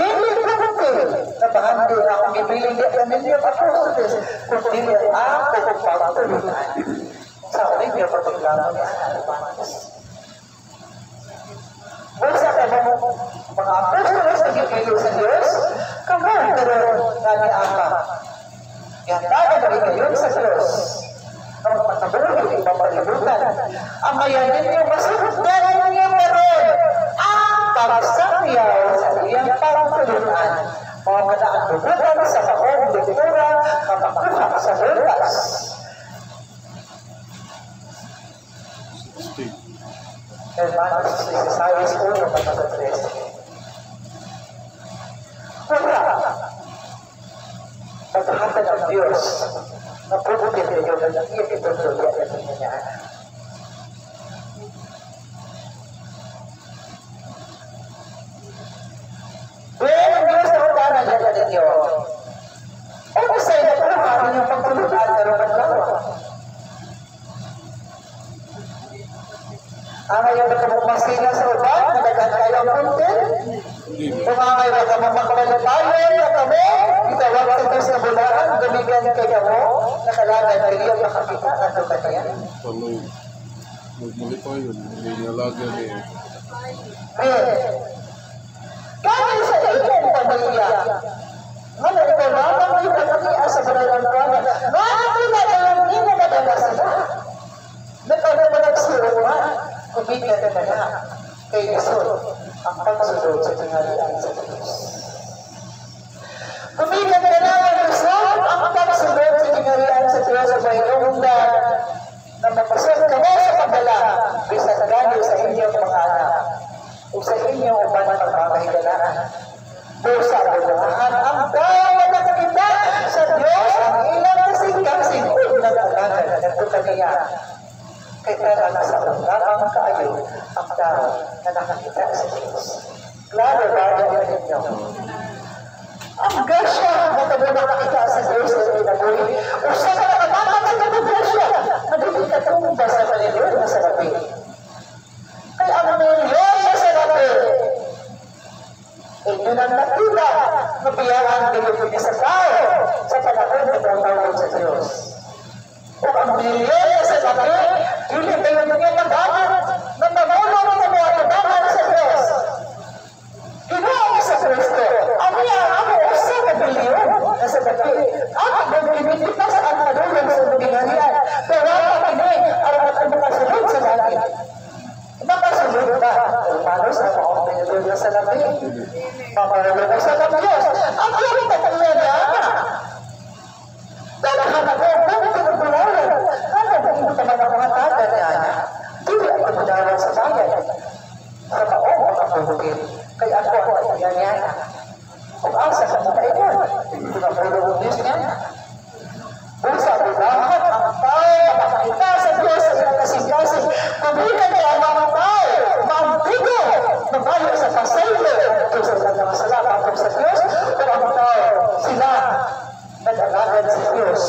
dili kamuti na bahandi na kung ipiling niya ganinyo ang apostoles kung dili ako kung pagtulunan. Sa ulit niya pagpaglaman niya sa Albanos. Masa ka mga apostoles na gipilo sa Diyos, kamang karoon nga ni Aka. Yan tayo na rin sa Diyos. Ang pagkabuhin, ang pagkalibutan. Ang mayanin niyo, masukdaran niyo meron ang pagsakyaw sa iyang pangtulunan. Mga manaan dugutan sa maong lektura, mapakuha sa bukas. Hermanos, necesarios uno para los tres. Wala. Diyos na puputin ninyo na iyan itutuloy at niya. Well, ang Diyos na utanan niya ninyo. O masay na palahanin yung pagtulutan na naman lawa. Ang ngayon na kamumasina sa uban, nadagan kayo ang puntin. Kung ang ngayon na kamamakamalatayan na kami, itawag sa Diyos na bulaan, gamigan kayo mo, nakalagan kayo makakita at kanya. Panoy. Magmuli pa yun. Hindi niya lagi eh. Kaya sa inyong pamilya, ano ito lamang yung pamilya sa baralang kanya, bakit na kayong hindi na madala sila? Nagsiruan, kumigyan na na kay Jesús ang pagsunod sa tinghalian sa Diyos. Kumigyan na na kay Jesús ang pagsunod sa tinghalian sa Diyos sa mayroong na mapasok ka mo sa pagdala bisan ganyo sa inyong mga anak o sa inyong upan ng pagkakahigalaan. Pusa bumahan ang bawat nakakita sa Diyos ang ilang kasing-kasing na nagkakagal na nagkukaniya. Kaya nasa lamang kaayo ang tao na nakakita sa Diyos. Klaro ba yan ninyo? Ang gasya na nakakita sa Diyos sa inabuhi, o sa nakakita ng gasya, nagiging katumba sa Panginoon na sa labi. Kaya ang milyon na sa labi, inyo nang nakita, mabiyaan kayo sa tao sa panahon na tawag sa Diyos. O ang milyon na sa labi, hindi kayo mga naghahan na mamulong na mga naghahan sa Diyos. Ginoong sa Kristo, ang iyang ako sa kabilyon na sa labi, ang magkibigita sa ang madulong sa nabingalian, pero ang pagiging ang makasunod sa langit. Makasunod ba? Manos na maong pinulong sa labi. Mamarulong sa Diyos. Ang iyong pagkakilala niya. Dalahan ako, bakit pinagulalan? Ano ba hindi naman ang mga tata niya? Hindi ang pagkulalan sa bayan. Sa maong makapulugin. Kaya ako ang kaya niya. Kung asa sa mga ito, hindi na pulugin niya. Kung sa lahat ang tao makakita sa Diyos sa ilang kasing-kasing, kumihan niya ang mga tao, maampigo, mabayo sa pasaylo, kung sa ilang nakasalamat sa Diyos, o ang tao, sila, nag-alagan sa Diyos,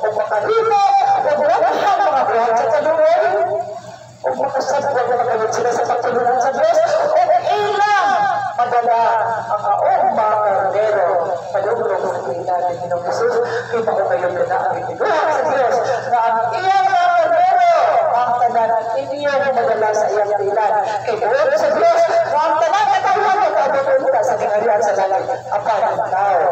o makalino, o buwan mga buwan sa kaluoy, o makasagwa na magawin sila sa pagtulungan sa Diyos, o ilang madala ang aong mga karnero, palulong sa kailangan ng Jesus, kita ko kayo na ang itinuhan sa Diyos, na ang iyang mga karnero, ang tanan inyong madala sa iyang kailangan, kay buwan sa Diyos, na ang tanan katawan at kabutunta sa tinghalian sa langit, ang panang tao.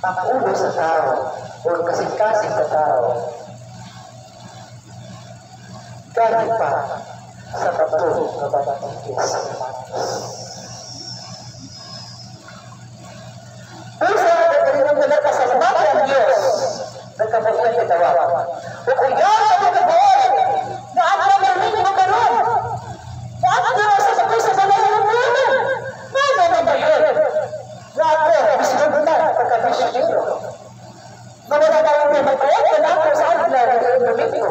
Ang ulo sa tao, o kasing-kasing sa tao, galing pa sa bato na batatingkis. Pusa na nagkarinong na nagkasalamatan ang Diyos, nagkabayan kitawa. O kaya sa pagkabayan, na ang namarin mo karoon, na ang Diyos sa pagkabayan sa balayan ng buwan, na namabayan. Na ako, bisinod na, pagkabisyon nito. Nawala na lang naman ko, na ako saan na nag-inulit ko.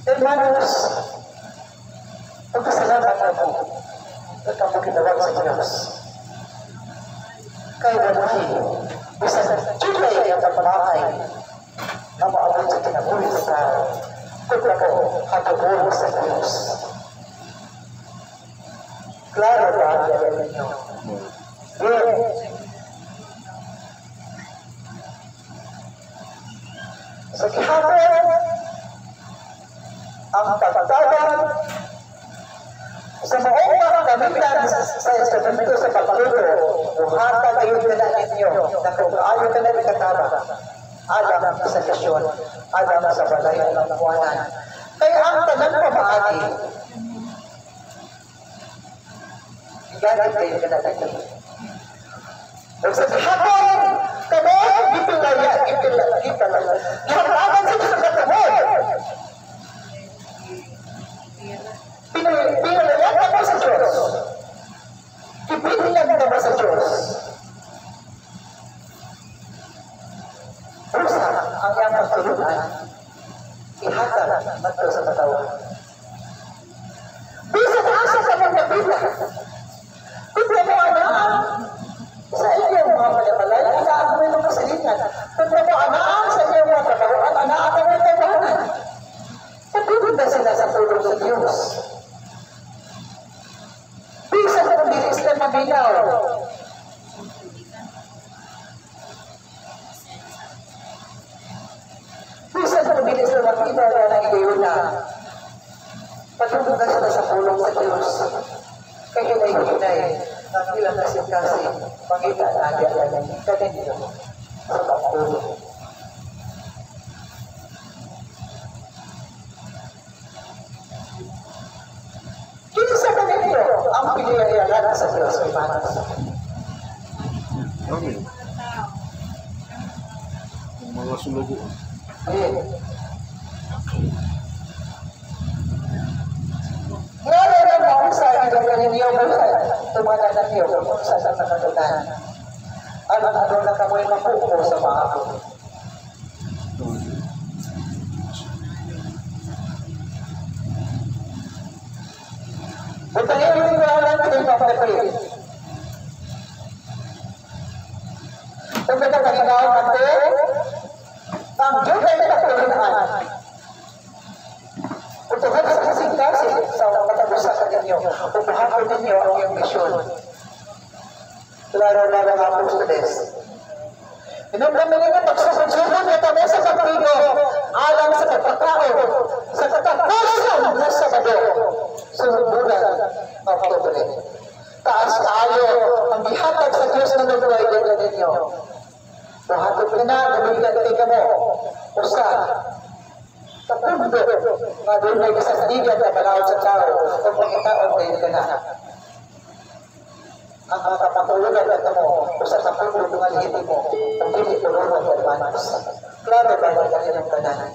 Hermanos, pagkasalamat ako, nagkapaginawag sa Diyos. Kaya nabuhin, bisa sa tulay ang pagpapakay na maabot sa kinabuhi sa tao, kung ako hagaburo sa Diyos. Klaro ba ang yalan ninyo? Sa gihapon, ang pagtatagan sa maong mga gamitan sa instrumento sa pagluto, buhata kayo na ninyo na kung ayaw ka na ikataba, alam sa kasyon, alam sa balayan ng buwanan. Kaya ang tanang pamaagi, gamit kayo ka na ninyo. Sa hapon, kamo, ipilaya, hatagan sa katamod. katulunan, ihatag nato sa katawan. Bisan asa ka mong nabila, kung mo sa iyong mga malamalay, inaan mo yung kasalingan. Kung mo anaan sa iyong mga katawan, anaan mo yung katawan. Pagpupunta sila sa tulong sa Diyos. Bisan kung bilis na mabinaw, bisan kung bilis na mabinaw na nang na pagpupunta sila sa tulong sa Diyos. Kaya hinay-hinay ng ilang kasing-kasing pangita na agad-agad kaninyo sa pagtulong. Kinsa kaninyo ang pinayayaran sa Diyos kay Manos? Amen. Ang mga sulugo. Amen. Ngayon mo sa ilang kaninyo buhay, tumananan niyo kung sa nakatunan. Ano na kamoy mapupo sa mga ako. Buta niyo yung ngalan ko yung papapil. Kung ito kaninaw natin, ang Diyos ay nakatulunan. Utuhan sa kasing-kasing sa katabusan ninyo, upuhan ninyo ang iyong misyon. Laro-laro ang apostoles. Inumdamin ninyo pagsusunod na kami sa pagpigo, alam sa pagpakaon, sa katapusan na Sabado, sunubunan ng Oktubre. Taas kayo ang ihatag sa Diyos na nagbuhay din ninyo. Buhatod ka na, lumigad ka mo, usa, sa pundo, nga doon may kasasdigan na malawad sa tao, kung makitaon kayo ka na. Ang makapatulunan ka mo, usa sa pundo ng alihiti mo, ang hindi tulungan ng Manos. Klaro ba yung kanilang kanan?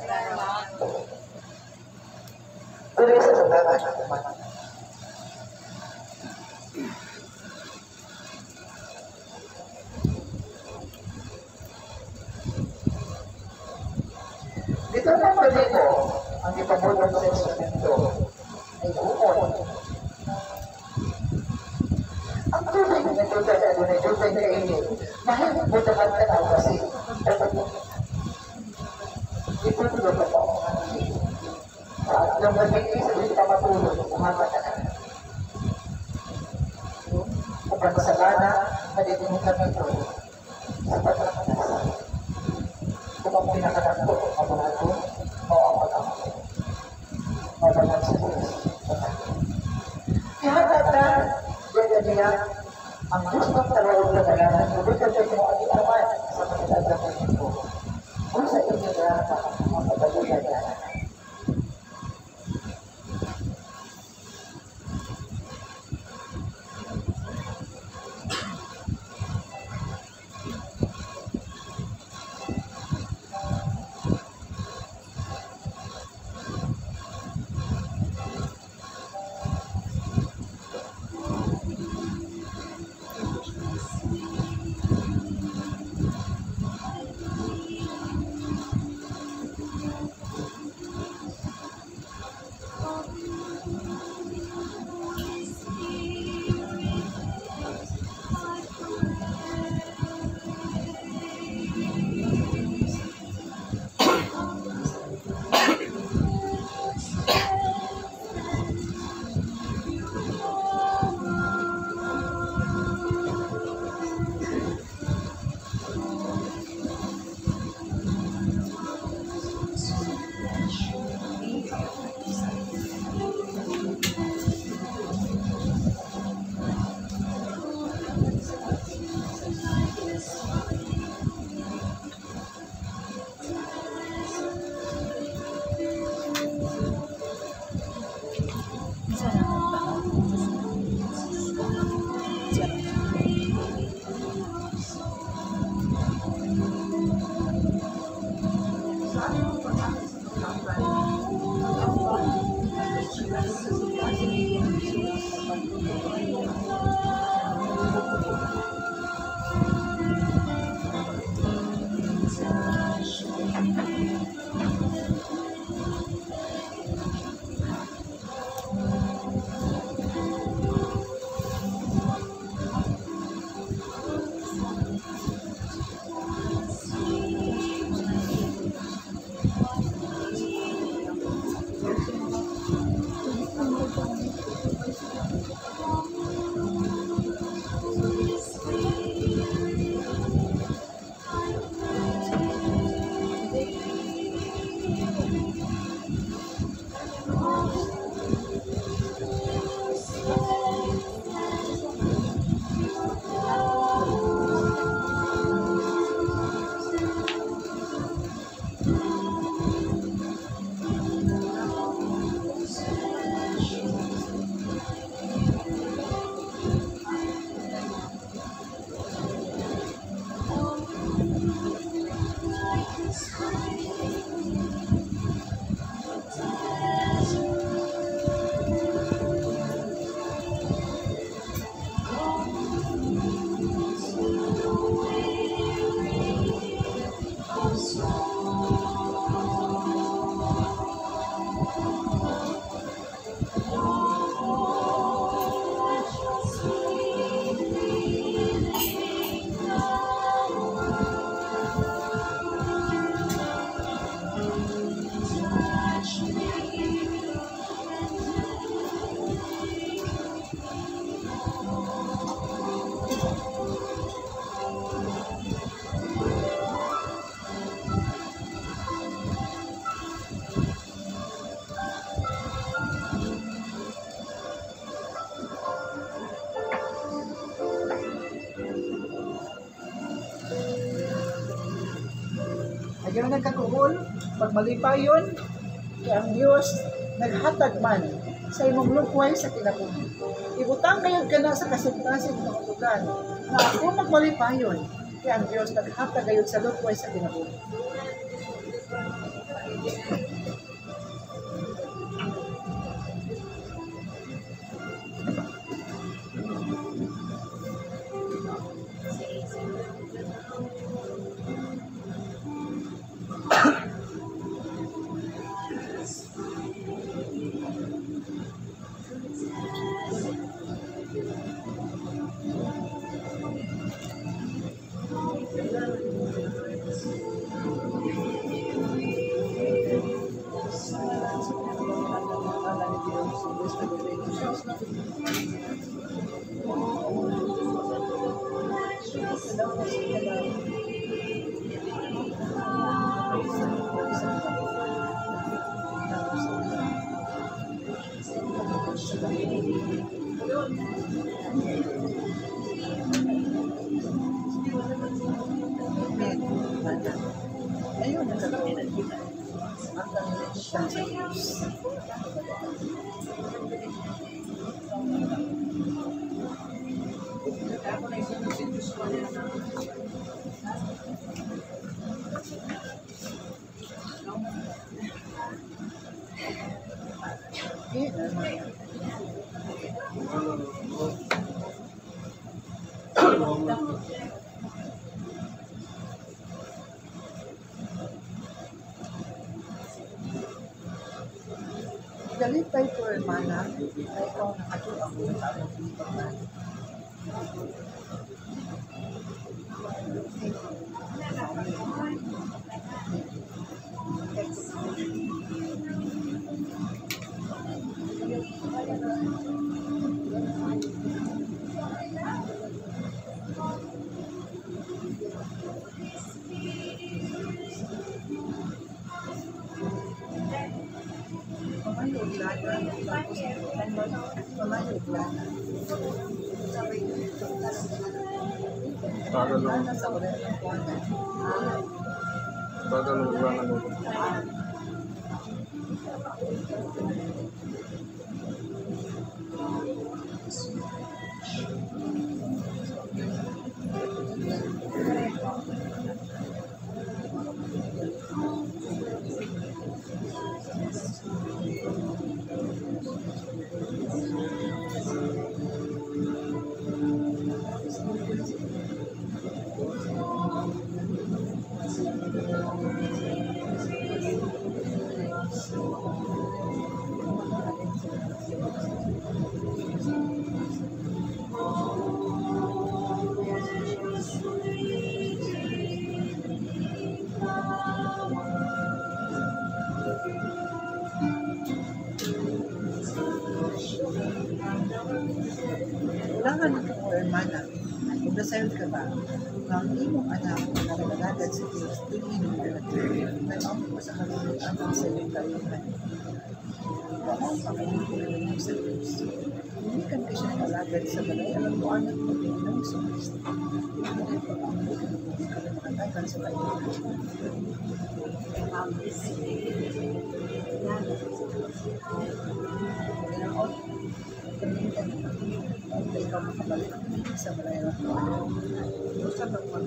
Tuloy sa sandagan ng Manos. Dito na pwede ko, ang ipamulong sa instrumento ay buon. Ang tubig na tuta sa doon ay tuta na init. Mahal mo tahan ka na kasi. Ipatuloy ka pa. At nang magiging sa dito matulog, umamat ka na. Kung kasalanan, malimutan nito sa pagkakalas. Kung ang pinakadakto, ang mga ito, o ang pag-ako. Mabalang sa Diyos. Ihatag na, ganyan niya, ang gusto ng talawag na kailangan, lubutan kayo ang itaman sa kanila ng ito. Kung sa inyo na ang pagbaluyan niya. Ayaw nagkakuhol, pagmalipayon, kaya ang Diyos naghatag man sa imong lukway sa kinabuhi. Ibutang kayo ka na sa kasintasin ng utugan na ako magmalipayon, kaya ang Diyos naghatag kayo sa lukway sa kinabuhi. Ayun, nagkakaroon ang sa Diyos. Galit tayo po, hermana, ay ikaw nakatuwa ko sa aking pagkakas. Kailangan ito po, hermana, kung nasayod ka ba, ang imong anak na nagalagad sa Diyos, iinom ka na ito. May ako po sa kalulutan ng sayod ka naman. Kung ang panginoon sa Diyos, hindi ka siya nagalagad sa balay, alam mo anak mo, iinom sa Diyos. Hindi pa ang hindi ka na makatagal sa kayo. Ikaw makabalik sa balay ng Diyos. Sa bagman.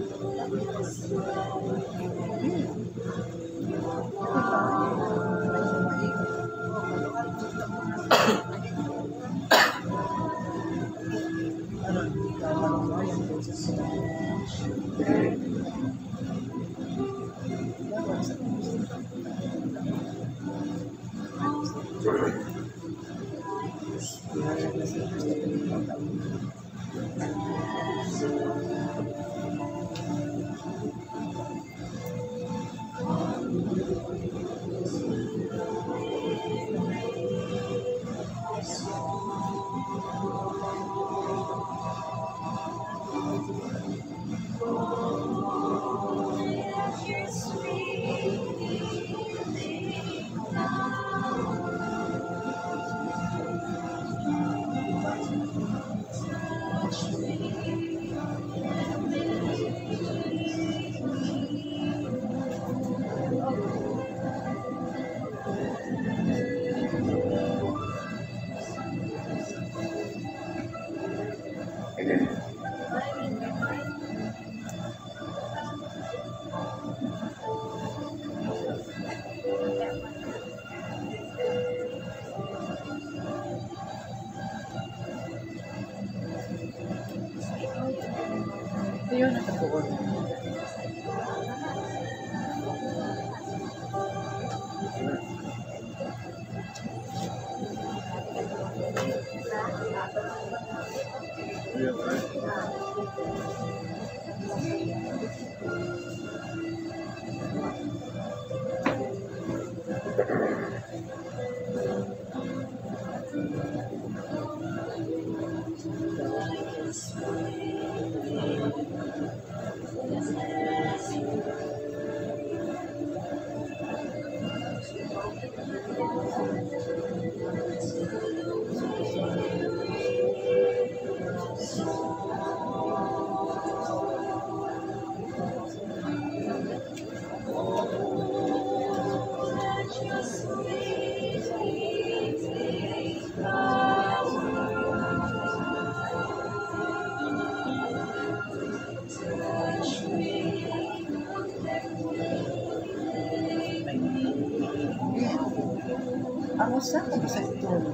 Ang usa ka pasagtong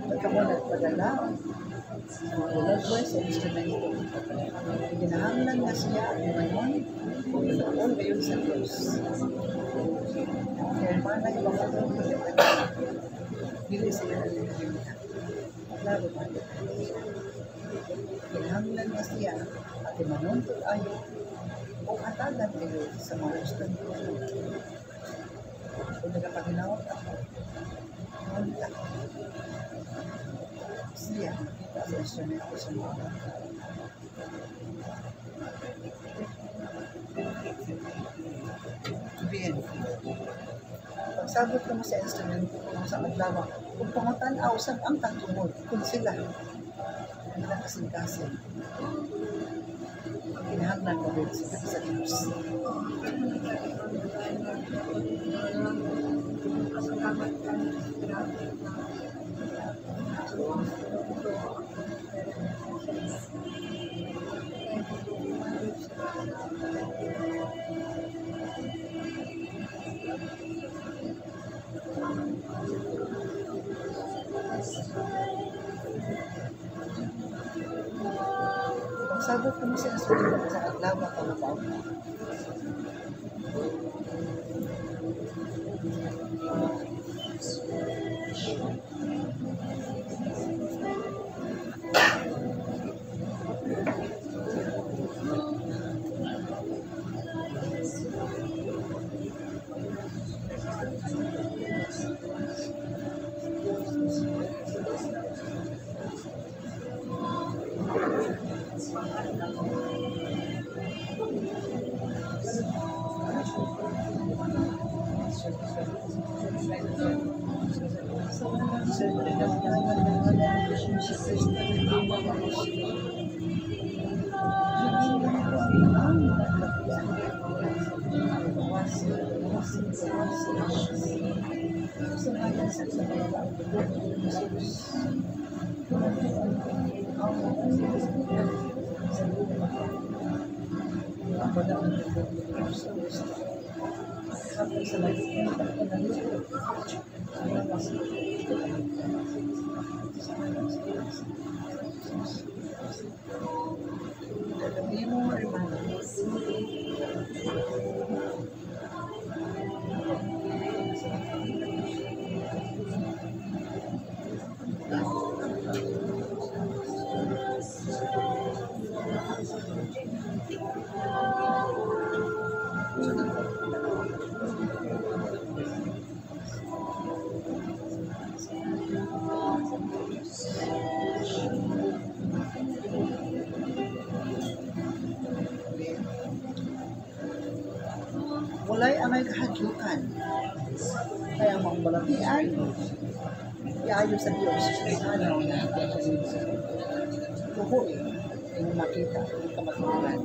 pagkamulat padala tulad ko sa instrumento. Ginahanglan nga siya at ngayon kung totoo gayon sa Diyos. Kaya mana ibang atong pagkatagay, dili sila nagkakalimutan. Lalo pa ito. Ginahanglan nga siya at imanuntol ayo o hatagan kayo sa mga gustong Diyos. Kung nagkapaginawag ako, ngunta. Siya, kita sa instrumento sa mga. Bien. Pagsabot ko mo sa instrumento kung sa adlaw, kung pangutanaw saan ang tagtungod, kung sila, ang ilang kasing-kasing. Kinahanglan ko rin sa Diyos. Pagsabot ko mo sa instrumento sa adlaw ka na ba? Walay ang may kahagyukan. Kaya mga balatian, iayo sa Diyos, ano na tuhoy ang makita ang kamatulan.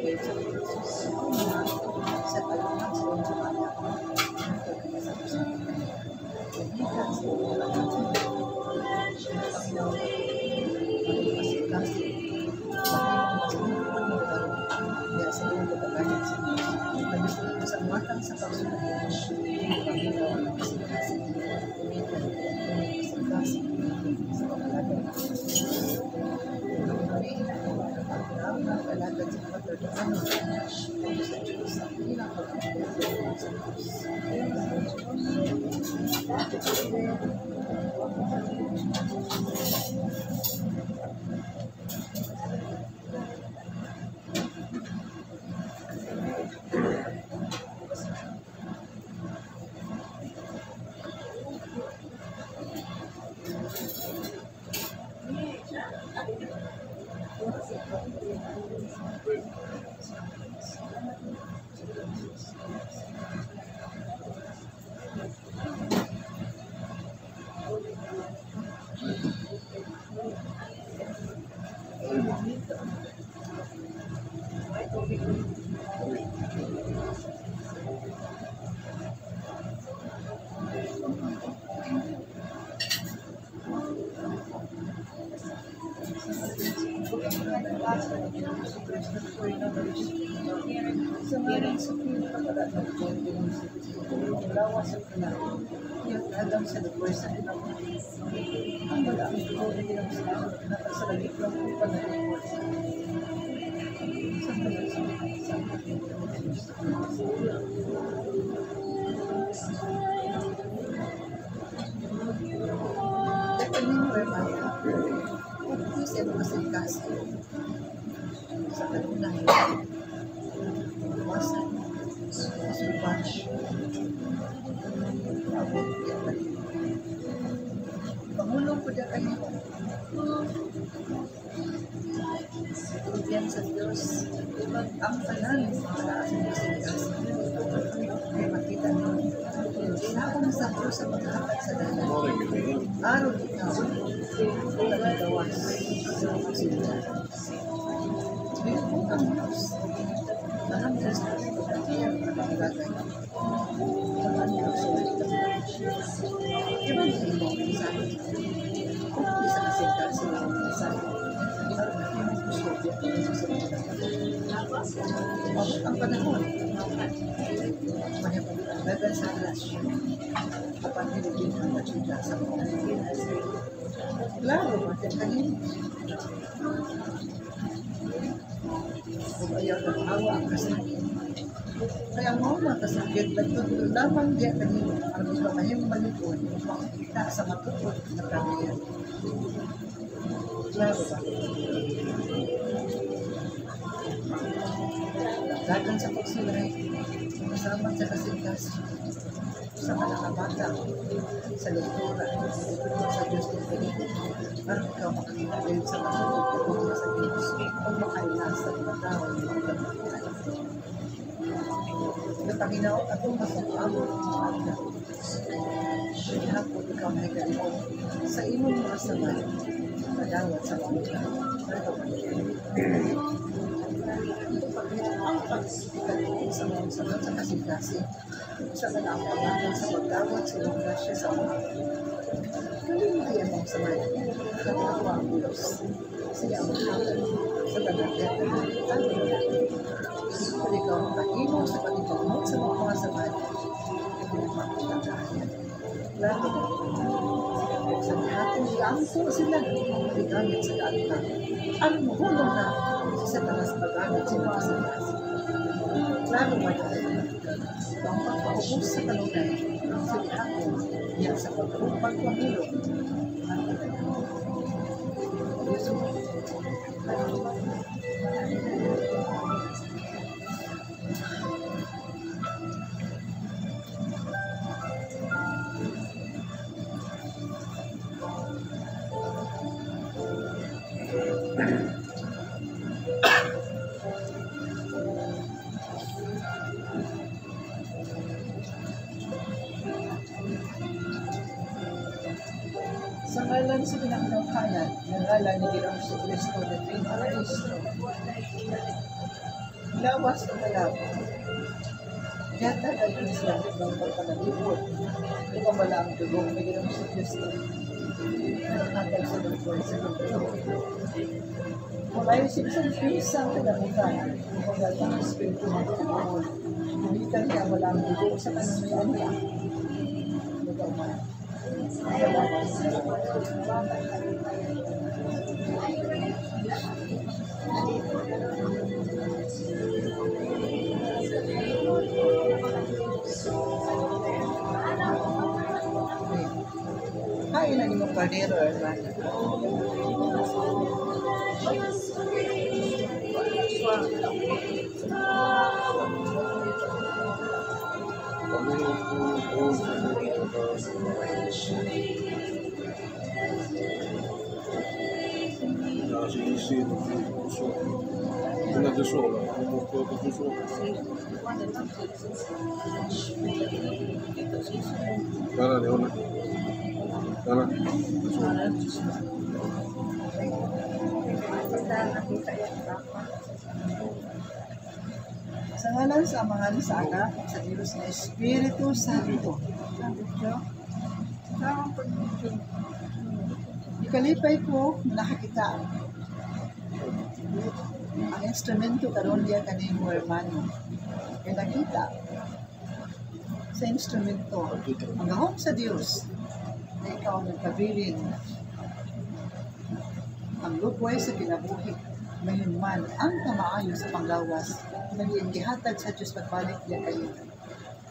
Alam alagad sa pagdadaan sa Diyos ang ilang pag-ibig sa Diyos. Sa ngayon sa pinakalat ng lawas ang kailangan, yung alam sa lugar sa kailangan. Ang wala ang ituloy ng sila na sa lagit ng panahon. Sa sa kalunahin, iwasan, masubach, abot yan natin. Pangulong ko dyan kayo. Tugyan sa Diyos, ibang ang tanan, malakas ang masigas. Kaya makita nyo, ginakong sa Diyos sa paghahat sa dalan. Aron ikaw, tagagawas sa masigas. Ang Diyos, ang Diyos na pagkakiyang pagkakagay. Ang Diyos ibang hindi mo sa akin. Kung isa kasi kasi sa akin, ang panahon, manipagdagan sa relasyon, kapag nilagin ang matunda sa mga Pilipinas. Lalo, matin kanin. Kung ayaw ng awa ang kasakit. Kaya mo makasakit, lamang diya kanin ang pamahim malikod, makikita sa matupod na kamiyan. Lalo ba? Dagan sa pagsilay, kasama sa kasintas, sa kalakabata, sa lektura, sa Diyos ng Pilipinas, para ikaw makakitagay sa matulog sa Diyos o makailasa ng tao ng mga kapatid. Napanginaw at kung masapagod ng mga ina. Sinihapon ikaw na ikaw sa imong mga sabay, madawat sa mga ina. Ang pagsisikal sa mga sabat sa kasigasi sa kanang sa pagdawat sa mga grasya sa mga kalimay ang mga sabay katawa ang Diyos siya ang hanggang sa tanagyan at kung ikaw ang mahimong sa pagipagmot sa mga sabay pinagmakitakayan lalo sa natin iangko sila maligayat sa kaalitan ang mahulong na sa tanas pag-gamit sila sa taas. Lalo ba yun? Ang pagpaubos sa kalunay, sila ako, yan sa pagpagpahulong, ang kailangan. Diyos mo. Sa ngalan sa pinakadangkanan, ng ngalan ni Ginoong Jesucristo na Pinakaristo, lawas o kalab, yata ay pinaslamit ng pagpanalipod, ipamala ang dugong ni Ginoong Jesucristo, nakakatag sa lupon sa lupon. Mula yung simsang pisang pinamitan, ipamala ang Espiritu ng Panginoon, umitan niya wala ang dugong sa kanunayaan niya. Nagaman. Thank you. Cordero, hermano. Una da sola, un po' di sola. Cara, Leona. Cara. Sa ngalan sa Amahan sa Anak, sa Diyos na Espiritu Santo. Ikalipay ko nakakita ang instrumento karon diya kanimo hermano. Kaya nakita sa instrumento ang gahom sa Diyos na ikaw nagpabilin ang lupway sa kinabuhi ngayon man ang kamaayo sa panglawas naging gihatag sa Diyos pagbalik niya kayo.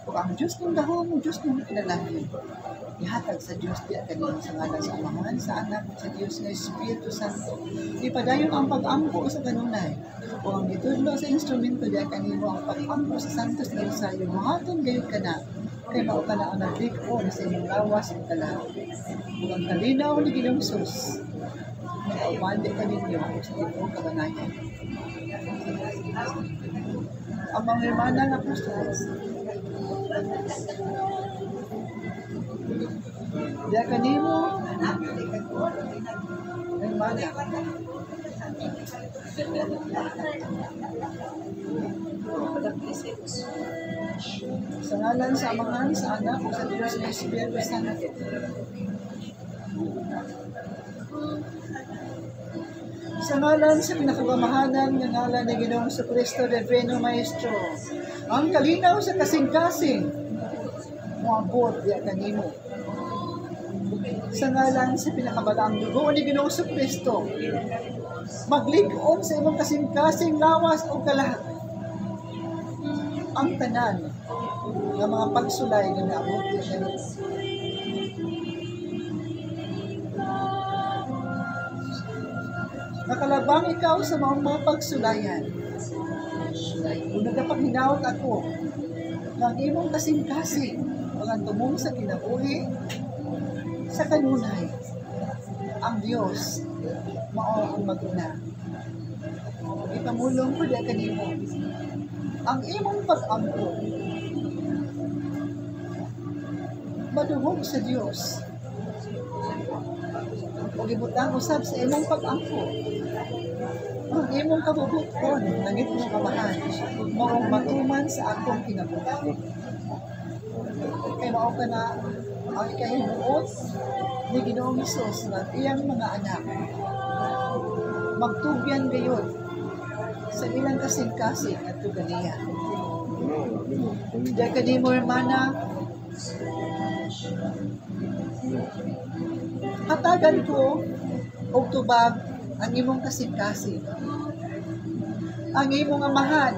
Kung ang Diyos ng gahom, Diyos ng kinalangin, ihatag sa Diyos diya kanino sa ngalan sa Amahan, sa Anak, sa Diyos na Espiritu Santo. Ipadayon ang pag-ampo sa kanunay. O ang itudlo sa instrumento diya kanino ang pag-ampo sa Santos na Rosario, mahatong gayud ka na, kay mao ka na ang nag-click-on sa inyong lawas ng talang. Kung ang kalinaw ni Ginoong Sus, nakaumandi ka ninyo sa itong kabanayan. Ang mga hermana ng apostoles, diya kanimo, hermana, sa ngalan sa Amahan, sa Anak, sa Diyos na Espiritu Santo. Sa ngalan sa pinakagamahanan ng ngalan ni Ginoong Jesucristo, Divino Maestro, ang kalinaw sa kasing-kasing, muabot diya kanimo. Sa ngalan sa pinakabalang dugo ni Ginoong Jesucristo, maglig-on sa imong kasing-kasing lawas o kalag. Ang tanan ng mga pagsulay na naabot diya kanimo. Nakalabang ikaw sa mga pagsulayan. Kung nagapaghinawag ako ng imong kasing-kasing, mga tumong sa kinabuhi, sa kanunay, ang Diyos, mao ang mag-una. Ipamulong ko diya kanimo, ang imong pag-ampo, madungog sa Diyos, o gibutang usab sa imong pag-ampo, ang imong kabubuton, langit mong Amahan, maong matuman sa akong kinabuhi. Kay mao ka na ang ikahinuot ni Ginoong Hesus ng iyang mga anak. Magtugyan gayon sa ilang kasing-kasing at tuganiya. Diya kanimo, hermana, hatagan ko og tubag ang imong kasing-kasing. Ang imong Amahan,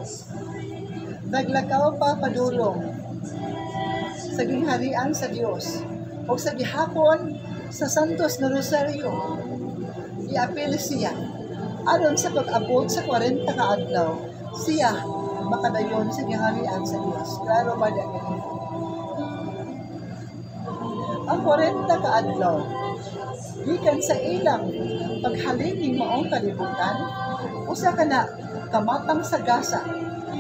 naglakaw pa padulong sa gingharian sa Dios o sa gihapon sa Santos na Rosario. Iapil siya aron sa pag-abot sa 40 ka adlaw, siya makadayon sa gingharian sa Dios. Klaro ba diya kanimo? Ang 40 ka adlaw gikan sa ilang paghalin ning maong kalibutan, usa ka na kamatang sagasa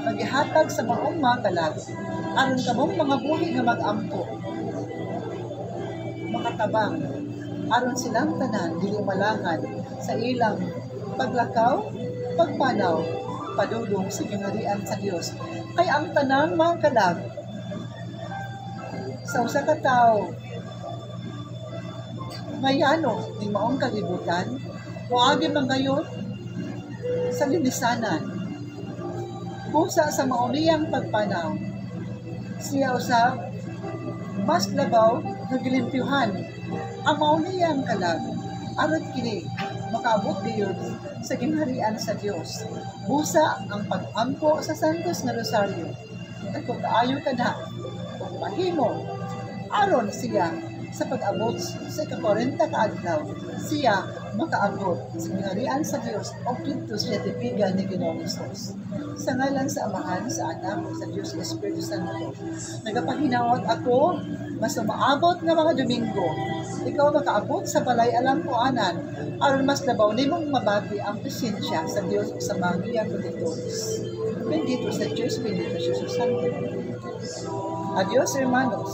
maghihatag sa maong mga kalag aron kamong mga buhi nga mag-ampo makatabang aron silang tanan dili malangan sa ilang paglakaw, pagpanaw, padulong sa gingharian sa Dios. Kay ang tanang mga kalag sa usa ka tawo mayano ning maong kalibutan, waagi man gayon sa linisanan. Busa sa mauniyang pagpanaw, siya usab mas labaw nga gilimpyuhan ang mauniyang kalag aron kini makaabot gayon sa gingharian sa Dios. Busa ang pag-ampo sa Santos nga Rosario. At kung kaayo ka na, kung mahimo, aron siya sa pag-abot sa ika-40 ka adlaw, siya makaabot sa pingharian sa Dios o dito siya tipigan ni Ginoong Hesus. Sa ngalan sa Amahan, sa Anak, sa Diyos Espiritu Santo, nagapahinawat ako, mas maabot nga mga Domingo, ikaw makaabot sa balay alam ko anan, aron mas labaw nimong mabati ang presensya sa Dios o sa Maria Protectores. Bendito sa Diyos, bendito sa Jesus Santo. Adios, hermanos.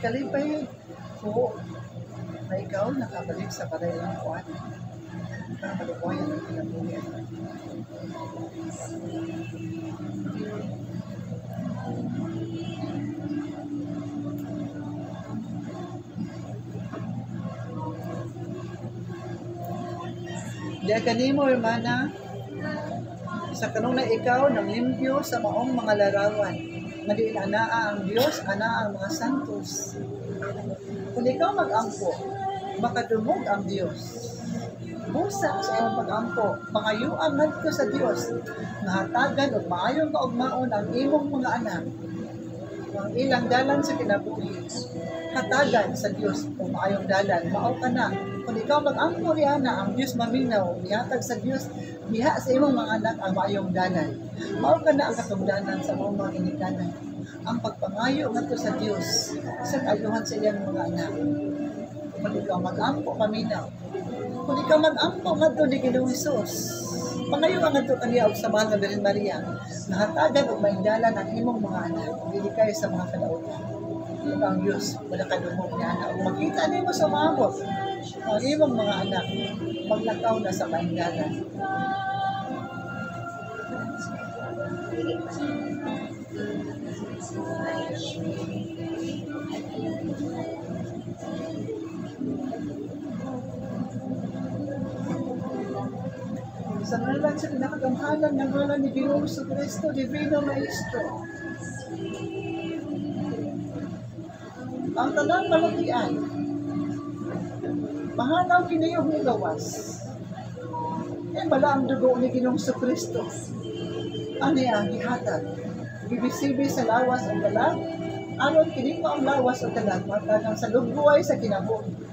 Kalipay ko na ikaw nakabalik sa balay ng kuwan para malukuyan ang kinabuhi. Diya kanimo, hermana, sa kanong na ikaw nang limpyo sa maong mga larawan, nga di anaa ang Diyos, anaa ang mga santos. Kung ikaw mag-ampo, makadumog ang Diyos. Busa sa iyong pag-ampo, pangayuan ngadto sa Diyos, nahatagan o maayong kaugmaon ang imong mga anak. Ang ilang dalan sa kinabuhi, hatagan sa Diyos o maayong dalan, mao ka na. Kung ikaw mag-ampo riya na, ang Diyos maminaw, ihatag sa Diyos, diha sa imong mga anak ang maayong dalan. Mao ka na ang katungdanan sa mga inikanan. Ang pagpangayo ngadto sa Diyos, sa kayuhan sa iyang mga anak. Kung ikaw mag-ampo, paminaw. Kung ikaw mag-ampo ngadto ni Ginoong Hesus, pangayo ang ngadto kaniya og sa mahal nga Birhen Maria, nahatagan og mahindalan ang imong mga anak, dili kayo sa mga kadaugan. Ito ang Diyos, wala kadumog niya anak. Kung makita nimo sa maabot, ang imong mga anak, maglakaw na sa mahindalan. Sa ngalan sa pinakagamhanan ng ngalan ni Ginoong Jesucristo, Divino Maestro, ang tanang malatian, mahalaw kinayong gawas, bala ang dugo ni Ginoong Jesucristo, ano ang gihatag, bibisibi sa lawas ang dalag, aron kini mo ang lawas ang dalag, matang sa lugbuay sa kinabuhi.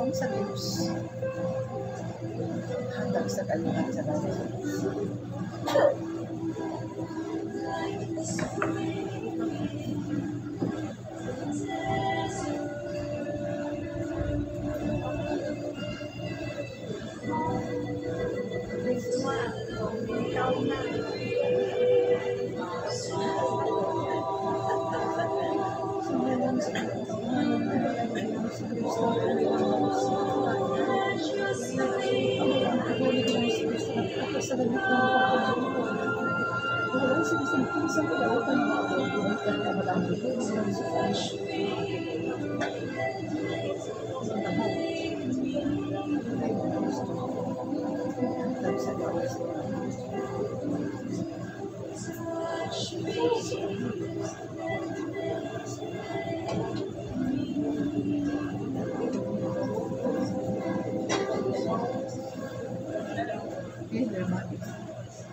Panginoon sa Diyos. Hatag sa kalingan sa Diyos.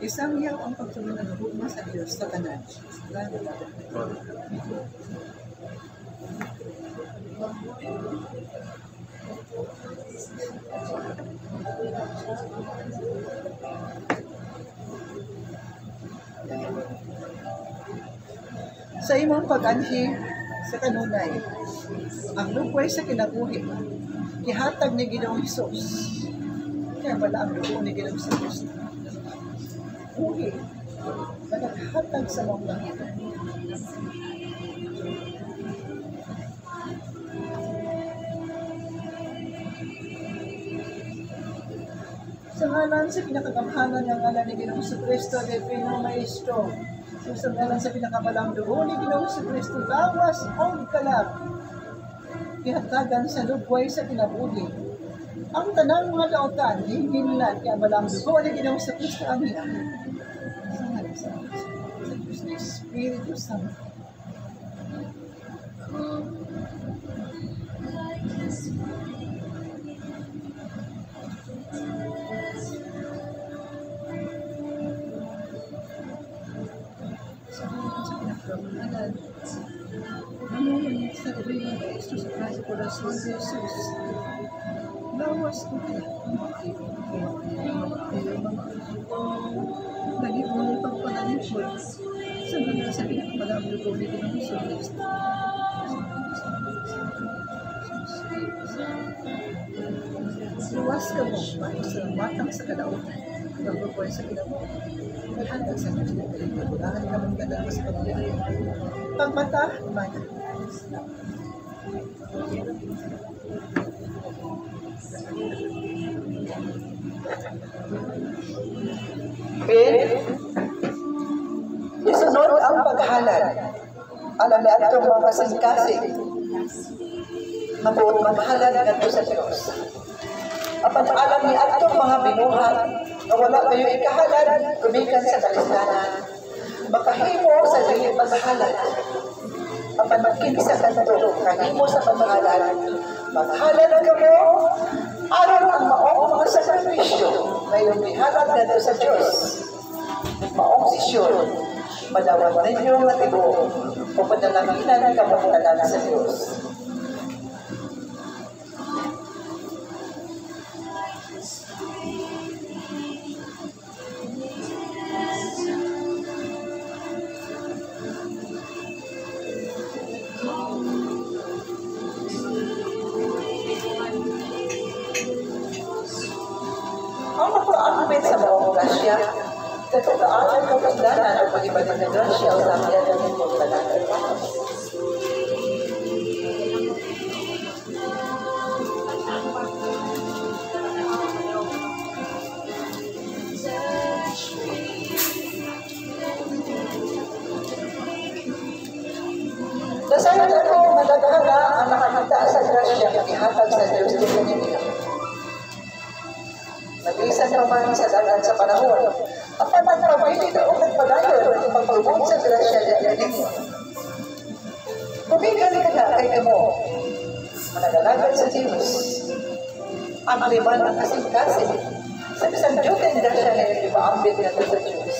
Isang yaw ang pagsunod ng hukma sa Diyos sa kanan. Sa imong pag-anhi sa kanunay, ang lupay sa kinabuhi, ihatag ni Ginoong Hesus. Kaya pala ang lupo ni Ginoong Hesus. Uwi, na naghatag sa mga langit. Sa ngalan sa pinakagamhanan ng ngalan ni Ginoong Jesucristo, Divino Maestro, sa ngalan sa pinakabalang dugo ni Ginoong Jesucristo, lawas ang kalag, ihatagan sa lugway sa kinabuhi. Ang tanang mga dautan, hihinlan kaya balang dugo ni Ginoong Jesucristo, amin. Sa Diyos na Espiritu Santo. Sa sa Divino Maestro sa Klase Corazon de Jesus, lawas ko kayo nag-iunay pagpanalikod sa mga sa pinakabalang lugo ni Ginoong Jesucristo. Luwas ka mo, sa matang sa kadautan, magbubuhay sa kinabuhi. Maghandang sa Diyos na pinagpagulahan ka mong ganda sa pagbiyahe. Pagmata, mana. Ben, isunod ang paghalad. Alam na itong mga kasing-kasing. Mabuot maghalad ganito sa Diyos. Apan alam ni itong mga binuhat na wala kayo ikahalad, kumikan sa kalistanan. Makahimo sa dili paghalad. Apan magkinsa kanto, kahimo sa paghalad. Maghalad ka mo, aron ang maong mga sakripisyo na iyong ihalad ganito sa Diyos. Maong sisyon, madawat ninyo nga tibo o padalanginan ka magtalan sa Diyos. Ang magpaakbit sa maong grasya, katutaan ang kapagdanan at pag-ibalik na grasya o samyan ng inyong panagal. Dasayan ako madaghala ang nakakita sa grasya at ihatag sa Diyos din ninyo. Nag-isan naman sa dagat sa panahon. Ang pagpapahili na ugat padayon at ipagpagod sa grasya niya ninyo. Kumigali ka na kay mo. Managalagan sa Diyos. Ang liman ang kasing-kasing. Sa isang Diyotin grasya niya ipaambit na sa Diyos.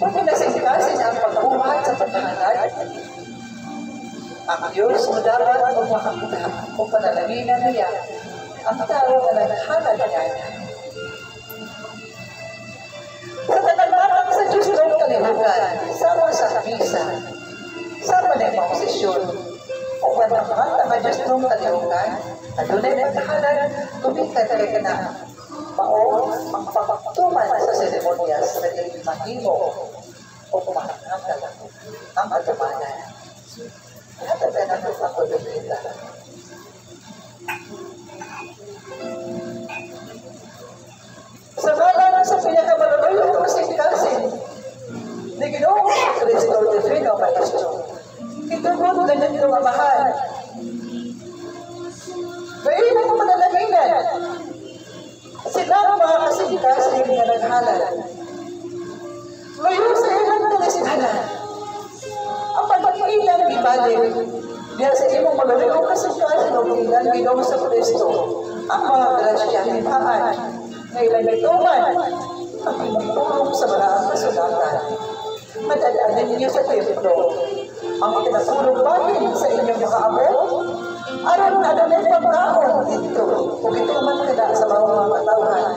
Kung pinasing-kasing ang pagbuhat sa pagkahanad, ang Diyos mo dapat magmakakita kung panalaginan niya ang tao na naghalad niya. Sa tanagmatang sa Diyos ng kalihugan, sama sa misa, sama na yung posisyon, o manamata nga Diyos ng kalihugan, adunay nagkahalan, tumikan kay ka na, mao ang papaktuman sa seremonyas na naging mahimo o kumakakakal ang atumanan. Natagay na ito ang kulubita. Sa ngalan sa pinakamaluluyong kasing-kasing, ni Ginoong Kristo Divino Maestro, itugod na nitong amahan. Gayun ang panalahinan, sila ang mga kasing-kasing na naghalal. Ngayon sa ilang kalasihanan, ang pagpakilang ibalik diya sa imong maluluyong kasing-kasing o ilang Ginoong sa Kristo, ang mga grasya himaan na ilang ituman ang pinagtulong sa maraming kasulatan. Madadaanan ninyo sa templo ang pinatulong bahin sa inyong mga amo. Aron na adamay pagkaon dito kung ito man kada sa mga katauhan.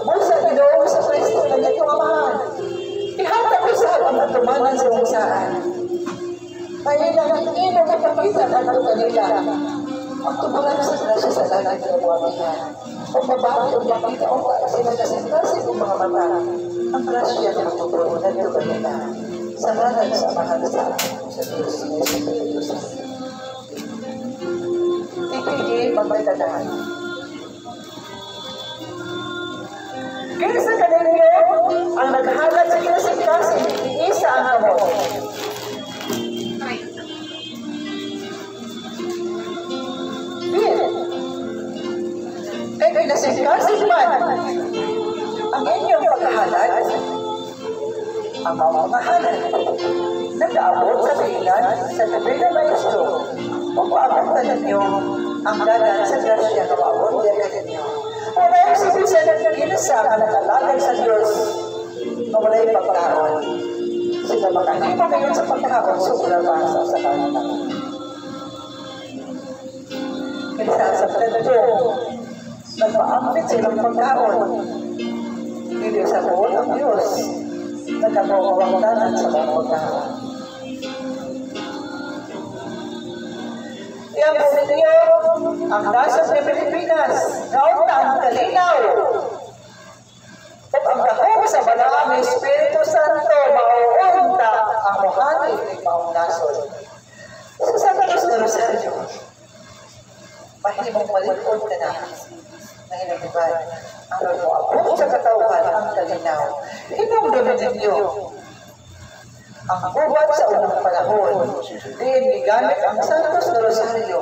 Busa Ginoong sa Kristo na itong amahan. Ihatag usap ang natumanan sa umusaan. Kaya lang inong ipakita ang ito kanila. Ang tubulan sa grasya sa langit ng buwamihan. Kung mabahay o makita o sila kasi ng mga mata, ang grasya ng tubulan na ito kanila. Sa ngalan sa mahal sa Diyos ng Diyos. Ipigil magpagdadahan. Kaya sa kanilyo, ang naghalat sa kinasing-kasing, isa ang amo. Kaya kinasing-kasing man, ang inyong paghahalat, ang mga halal, nag-aabot sa pilan sa Divino Maestro, kung paabutan ninyo ang dalan sa grasya na maabot din ninyo. Kung may isipin ng ginasa na nakalagay sa Diyos na wala'y pagkaon, sila makanima ngayon sa pagkaon sobra basa sa kanila. Kaya sa pagkato, nagpaambit silang pagkaon. Hindi sa buwan ng Diyos, nagkakawawagdanan sa mga pagkaon. Iyan po ninyo ang nasa sa Pilipinas, naunang kalinaw. At ang kahong sa Balaam ng Espiritu Santo, mauunta ang muhani ng maunasod. Sa Santos na Rosario, mahimong malikod ka na ng inagibad. Ang mo sa katauhan ang kalinaw. Inumdumin ninyo ang buwan sa unang panahon, din gigamit ang Santos na Rosario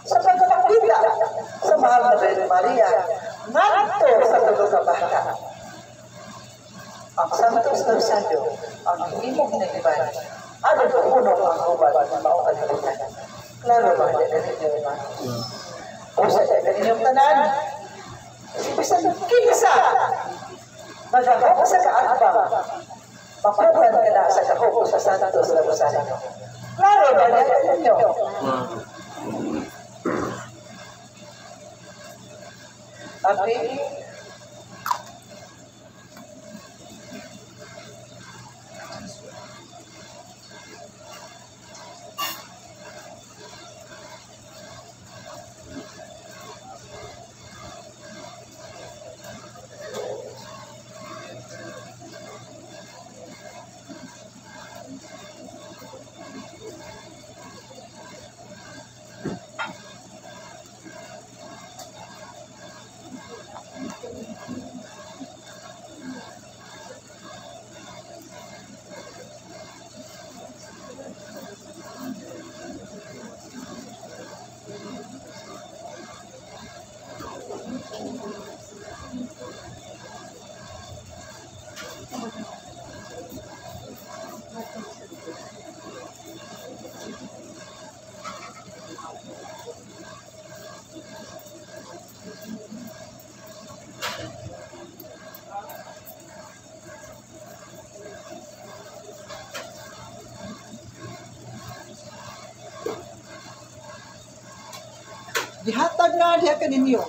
sa pagpapakita sa mahal na Birhen Maria ngadto sa tulog na bata. Ang Santos na Rosario ang himong hinigiban ano po puno ang buwan na maukalimutan. Klaro ba? Dito ba? O sa kaninyong tanan, isang kinsa magagawa sa kaatbang mapapan ka na sa kahoko sa Santos na Rosario. Klaro ba na ninyo? Okay? Gihatag na diha kaninyo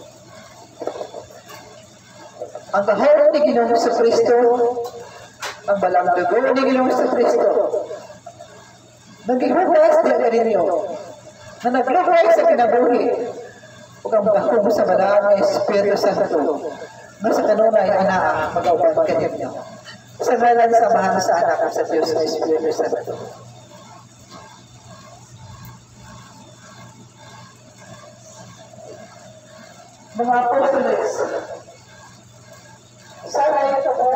ang kahon ni Ginoong Jesucristo, ang balang dugo ni Ginoong Jesucristo. Naghihugas diha kaninyo na nagluhay sa kinabuhi ug ang kahon sa banal nga Espiritu Santo nga sa kanunay ana mag-auban kaninyo. Sa ngalan sa mahal sa anak sa Diyos na Espiritu Santo. Mga apostoles, sana ito mo,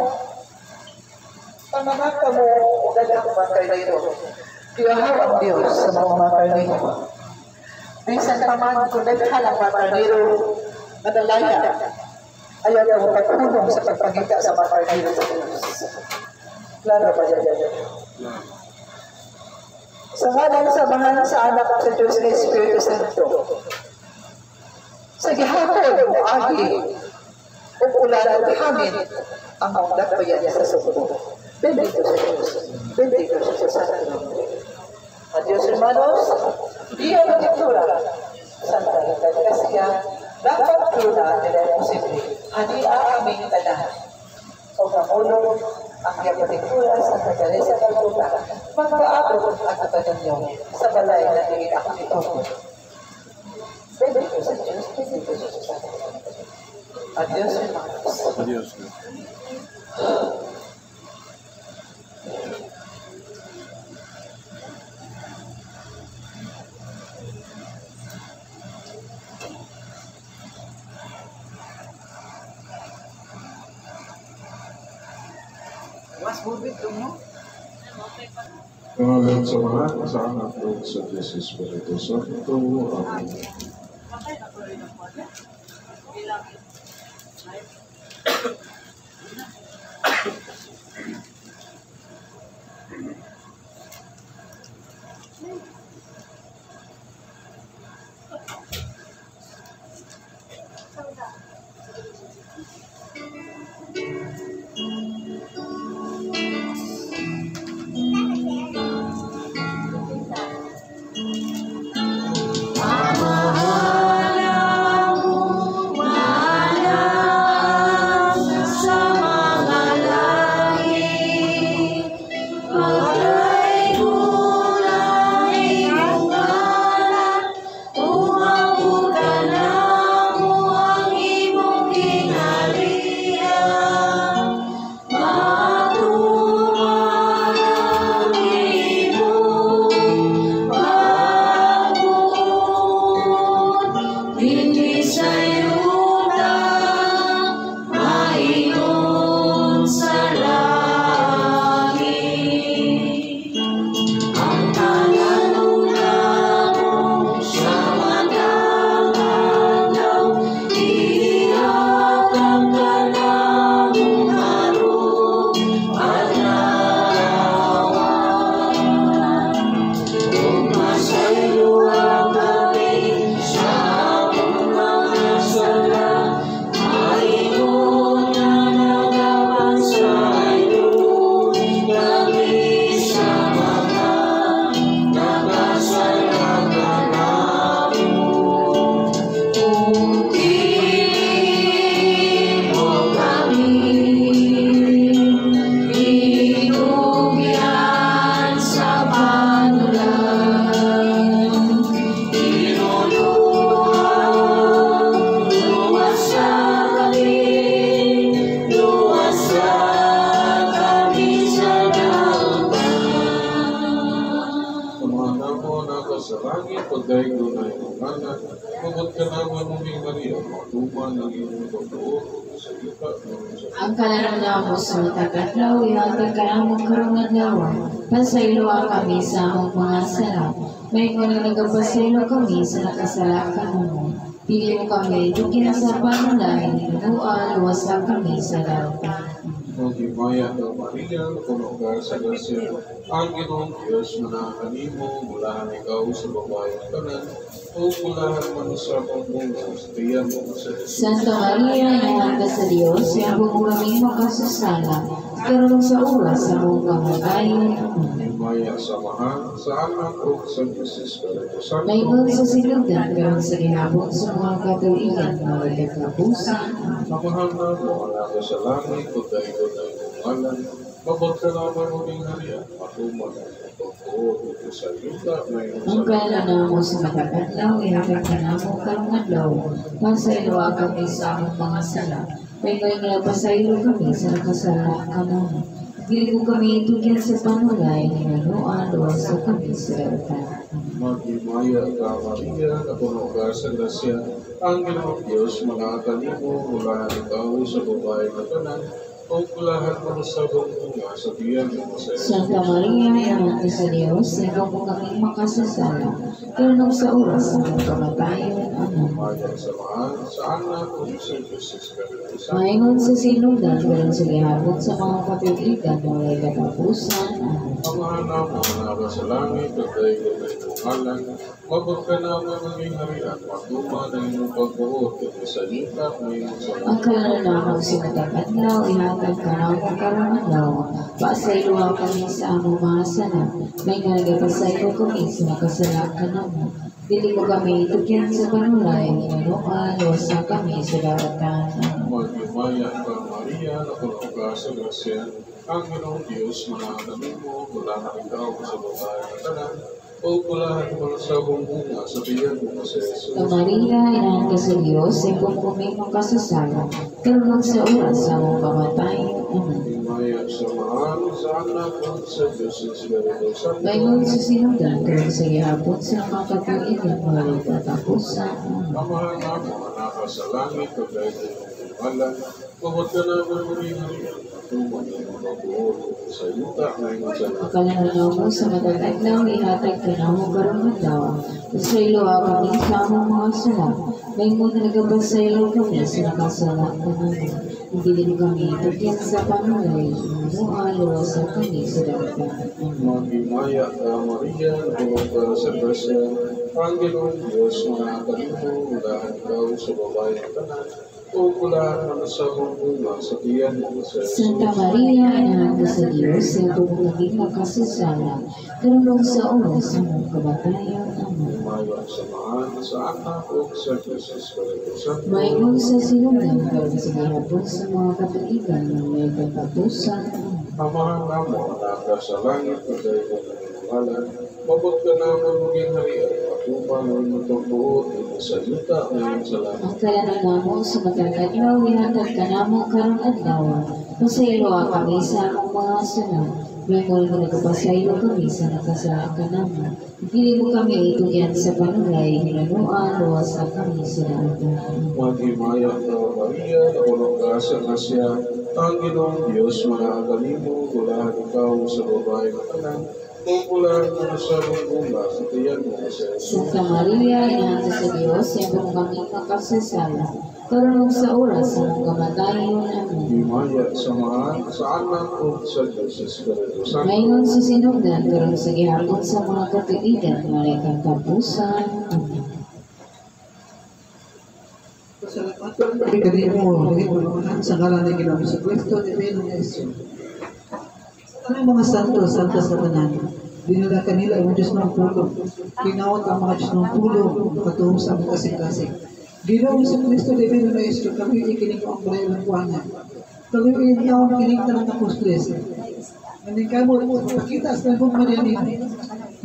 pamamat ka mo, ugalang makarnero. Iyahaw ang Diyos sa mga makarnero. Minsan paman kung naghalang makarnero, nadalaya, ayaw mo pagkulong sa pagpagita sa makarnero sa Diyos. Klaro ba yan? Sa ngalan sa mahal sa anak sa Diyos na Espiritu Santo, sa gihapon mo agi, o ulan o hangin, ang magdakbayan sa suko. Bendito sa Diyos. Bendito sa Santo. Adios hermanos, diyan ang tiktura. Santa Iglesia, dapat tuna nila posible. Ani aming tanan. O kamulong, ang iyang tiktura sa Santa Iglesia Calcutta, magpaabot ang katanan niyo sa balay na tingin ako nito. Bendito sa Diyos, bendito sa Santo. Adios hermanos. Adios. Was bubit mo? Pangalan sa mga sa anak at sa Diyos Espiritu Santo. Amen. sa langit, pagdaig doon ay mga Mabot ka naman mong Maria, matuman ng iyong pagbuo sa yuta ng sa ang kalanang sa tagatlaw, ihatag ka among karong adlaw. Pasaylo kami sa among mga sala. May ngunang nagapasaylo kami sa nakasalakan mo. Pili mo kami, dugin sa panunay, buwan, luwasan kami sa lautan. Ang himaya ng Maria, kumugar sa gasya, ang Ginoong Diyos manakanimo, mulahan ikaw sa babayang kanan, o mulahan man sa pangmungo, sa tiyan mo sa Jesus. Santa Maria, nanganda sa Diyos, siya po kami makasusala, karoon sa oras sa buong kamagayan. Magimaya samahan sa anak o sa Diyos Espiritu Santo. Mayroon sa sinugan, karon sa ginabot sa mga katuligan, mga katapusan. Kamahal na mo, alaga sa langit, pagkaito na iyong ngalan. Mabot ka naman maging harian, matuman ang pagbuod ito sa yuta na iyong Ang kala na mo sa matakadlaw, ihatag ka na mo karong adlaw. Pasaylo kami sa among mga sala. Kaya nga pasaylo kami sa nakasala ka na mo. Dili ko kami itugyan sa panulay, hinanuan, luwaso kami sa daratan. Magimaya ka, Maria, na puno ka sa grasya. Ang Ginoong Diyos, mga kanimo, mula ikaw sa babae na tanan, o kulahan mo sa bunga sa tiyan mo sa Santa Maria, Amante sa Diyos, ikaw po kami makasasala, tulong sa oras ng kamatayan. Amen. Maya samahan sa anak o sa Diyos Espiritu Santo. Mayroon sa sinugan, karon sa gihapon sa mga katuligan, mga katapusan. Amen. Amahan na mo, naga sa langit, pagkain ko na iyong ngalan. Mabot ka naman maging harian, matuma na iyong pagbuod, kaya sa yuta na iyong sa Ang kalanamang sa matakadlaw, ihatag ka na mo karong adlaw. Pasaylo kami sa among mga sala, may nagapasaylo kami sa nakasala ka na mo. Dili mo kami itugyan sa panulay, hinanuan, luwasa kami sa daratan. Amen. Magimaya ka, Maria, na puno ka sa grasya. Ang Ginoong Diyos, mga kanimo, mula na ikaw sa babae na tanan, o kulahan mo sa bunga sa tiyan mo sa Jesus. Ika Maria, inahan ka sa Diyos, ikaw po kami makasasala, tulong sa oras sa among kamatayan. Amen. Magimaya samahan sa anak o sa Diyos Espiritu Santo. Mayroon sa sinugan, karon sa gihapon sa mga katuligan, mga katapusan. Amen. Amahan na mo, anak ka sa langit, pagkain ko ng ngalan. Mabot ka naman maging harian, matuman na iyong pagbuod sa yuta na iyong sa langit. Kalananaw mo sa matataglaw, ihatag ka na mo karong adlaw. Pasaylo kami sa among mga sala. May mo na nagabasaylo kami sa nakasala ka namin. Hindi din kami itugyan sa panulay, hinanuan, luwasa kami sa daratan. Amen. Magimaya ka, Maria, na puno ka sa grasya. Ang Ginoong Diyos, mga kanimo, mula ikaw sa babae na tanan, o kulahan mo sa bunga sa tiyan mo sa Jesus. Santa Maria, inahan ka sa Diyos, ikaw po kami makasasala, tulong sa oras sa among kamatayan. Amen. Maya samahan sa anak o sa Diyos Espiritu Santo. Mayroon sa sinugan, karon sa gihapon sa mga katuligan, mga katapusan. Amen. Amahan na mo, anak ka sa langit, pagkain ko ng iyong ngalan. Mabot ka naman maging harian, matuman ang iyong pagbuod sa yuta na iyong sa langit. Ang kalananaw mo sa matataglaw, ihatag ka na mo karong adlaw. Pasaylo kami sa among mga sala. May mo na nagpasaylo kami sa nakasala ka namin. Dili mo kami itugyan sa panulay, hinanuan, luwasa kami sa daratan. Magimaya ka, Maria, na puno ka sa grasya. Ang Ginoong Diyos, mga kanimo, kulahan ikaw sa babae na tanan, o kulahan mo sa bunga sa tiyan mo sa Jesus. Santa Maria, inahan ka sa Diyos, ikaw po kami makasasala, tulong sa oras sa among kamatayan. Amen. Magimaya samahan sa anak o sa Diyos Espiritu Santo. Mayroon sa sinugan, karon sa gihapon sa mga katuligan, mga katapusan. Amen. Pasalamatan kami kanimo, naging sa ngalan ng Ginoong Jesucristo, ni Panginoong Yesus. Ang mga santo sa tanan, dinala kanila ang Diyos ng pulo. Kinawat ang mga Diyos ng pulo, katuhong sa mga kasing-kasing. Ginoong Jesucristo, ni Panginoong Yesus, kami ikinig ang balay ng kuwanan. Kami ikinig kinig ng apostles. Ngayon ka mo, pakita sa nagong manyanin.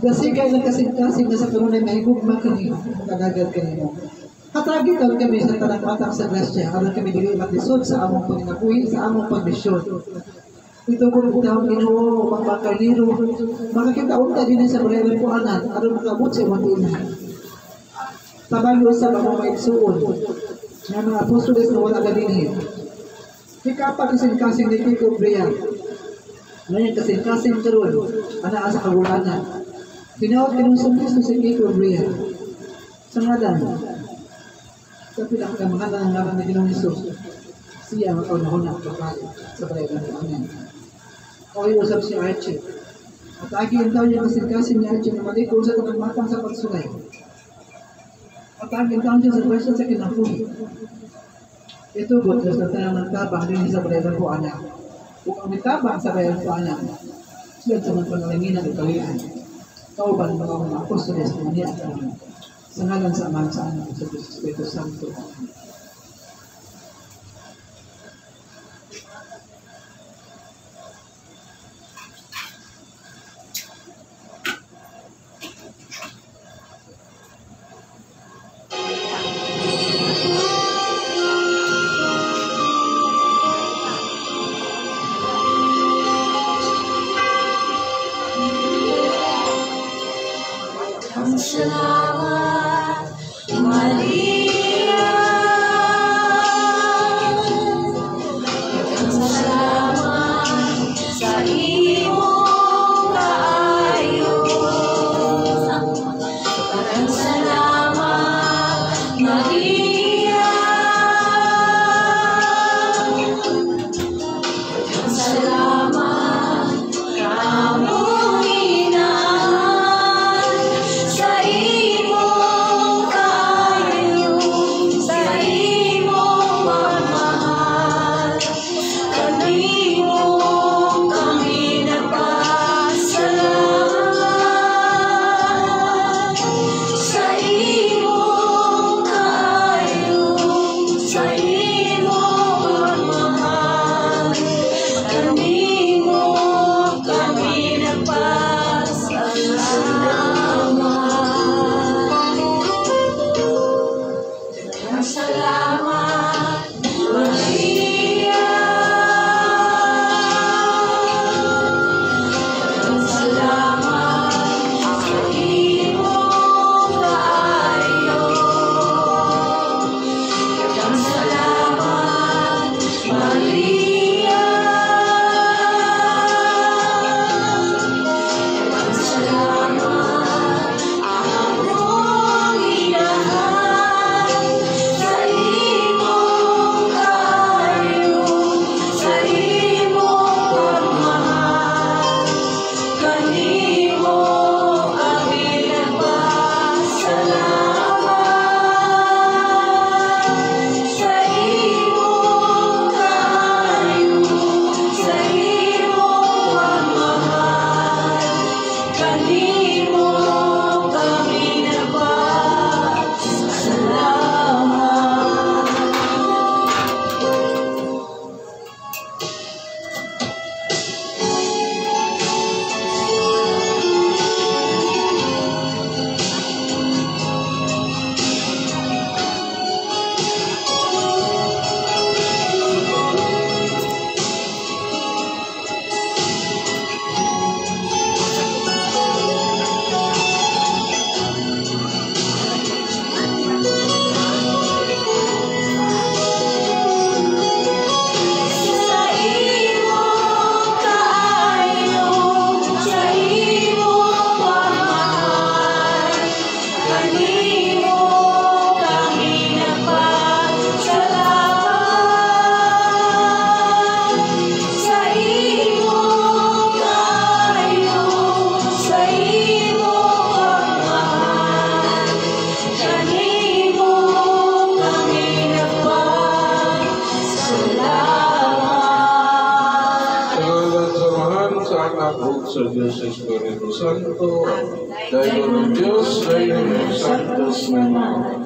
Dasigay ng kasing-kasing na sa kanunay mahigugma kanino, kanagad kanino. Katagitan kami sa tanang matang sa grasya, aron kami dili matisod sa among panginabuhi, sa among pagmisyon. Ito ko rin tawag Ginoo, mga karniro, mga kitaunta din sa balay ng kuanan, aron makabot sa imong tunay. Tabalo sa mga maigsuon, nga mga apostoles na wala galinhin. Ikapag kasing-kasing ni Kiko Brea, ngayon kasing-kasing karon, ana sa kagulanan. Tinawag Ginoo Kristo si Kiko Brea. Sa ngalan, sa pinakamahalan ng ngalan ng Ginoong Hesus, siya ang kaunahon pagkain sa balay ng kuanan. Okay, usap si Archie. At agiin daw yung kasing-kasing ni Archie na malikod sa tanang matang sa pagsulay. At agiin daw siya sa pwesto sa kinapuhi. Ito po, sa tanang ng tabang din sa balay ng kuanan. Kung ang tabang sa balay ng kuanan, Sulat sa mga panalangin at kalian. Kauban mga apostoles na niya at kami. Sa ngalan sa Ama sa Anak sa Espiritu Santo. Salamat, Maria. Salamat sa imong kaayo. Salamat, Maria. Salamat, kamong inahan sa imong kaayo, sa imong pagmahal. Kanimo kami nagpasalamat sa imong kaayo, sa imong pagmahal. Kanimo kami nagpasalamat. Salamat, Maria. Salamat sa imong kaayo. Salamat, Maria. Salamat, among inahan sa imong kaayo, sa imong pagmahal. Kanimo kami nagpasalamat sa imong kaayo, sa imong pagmahal. Kanimo kami nagpasalamat. Sa imong kaayo, sa imong pagmahal. Kanimo kami nagpasalamat sa imong kaayo, sa imong pagmahal. Kanimo kami nagpasalamat. Salamat sa Mahal, sa Anak, ug sa Diyos sa Espiritu Santo. Dahil ng Diyos, dahil ng Santos Naman.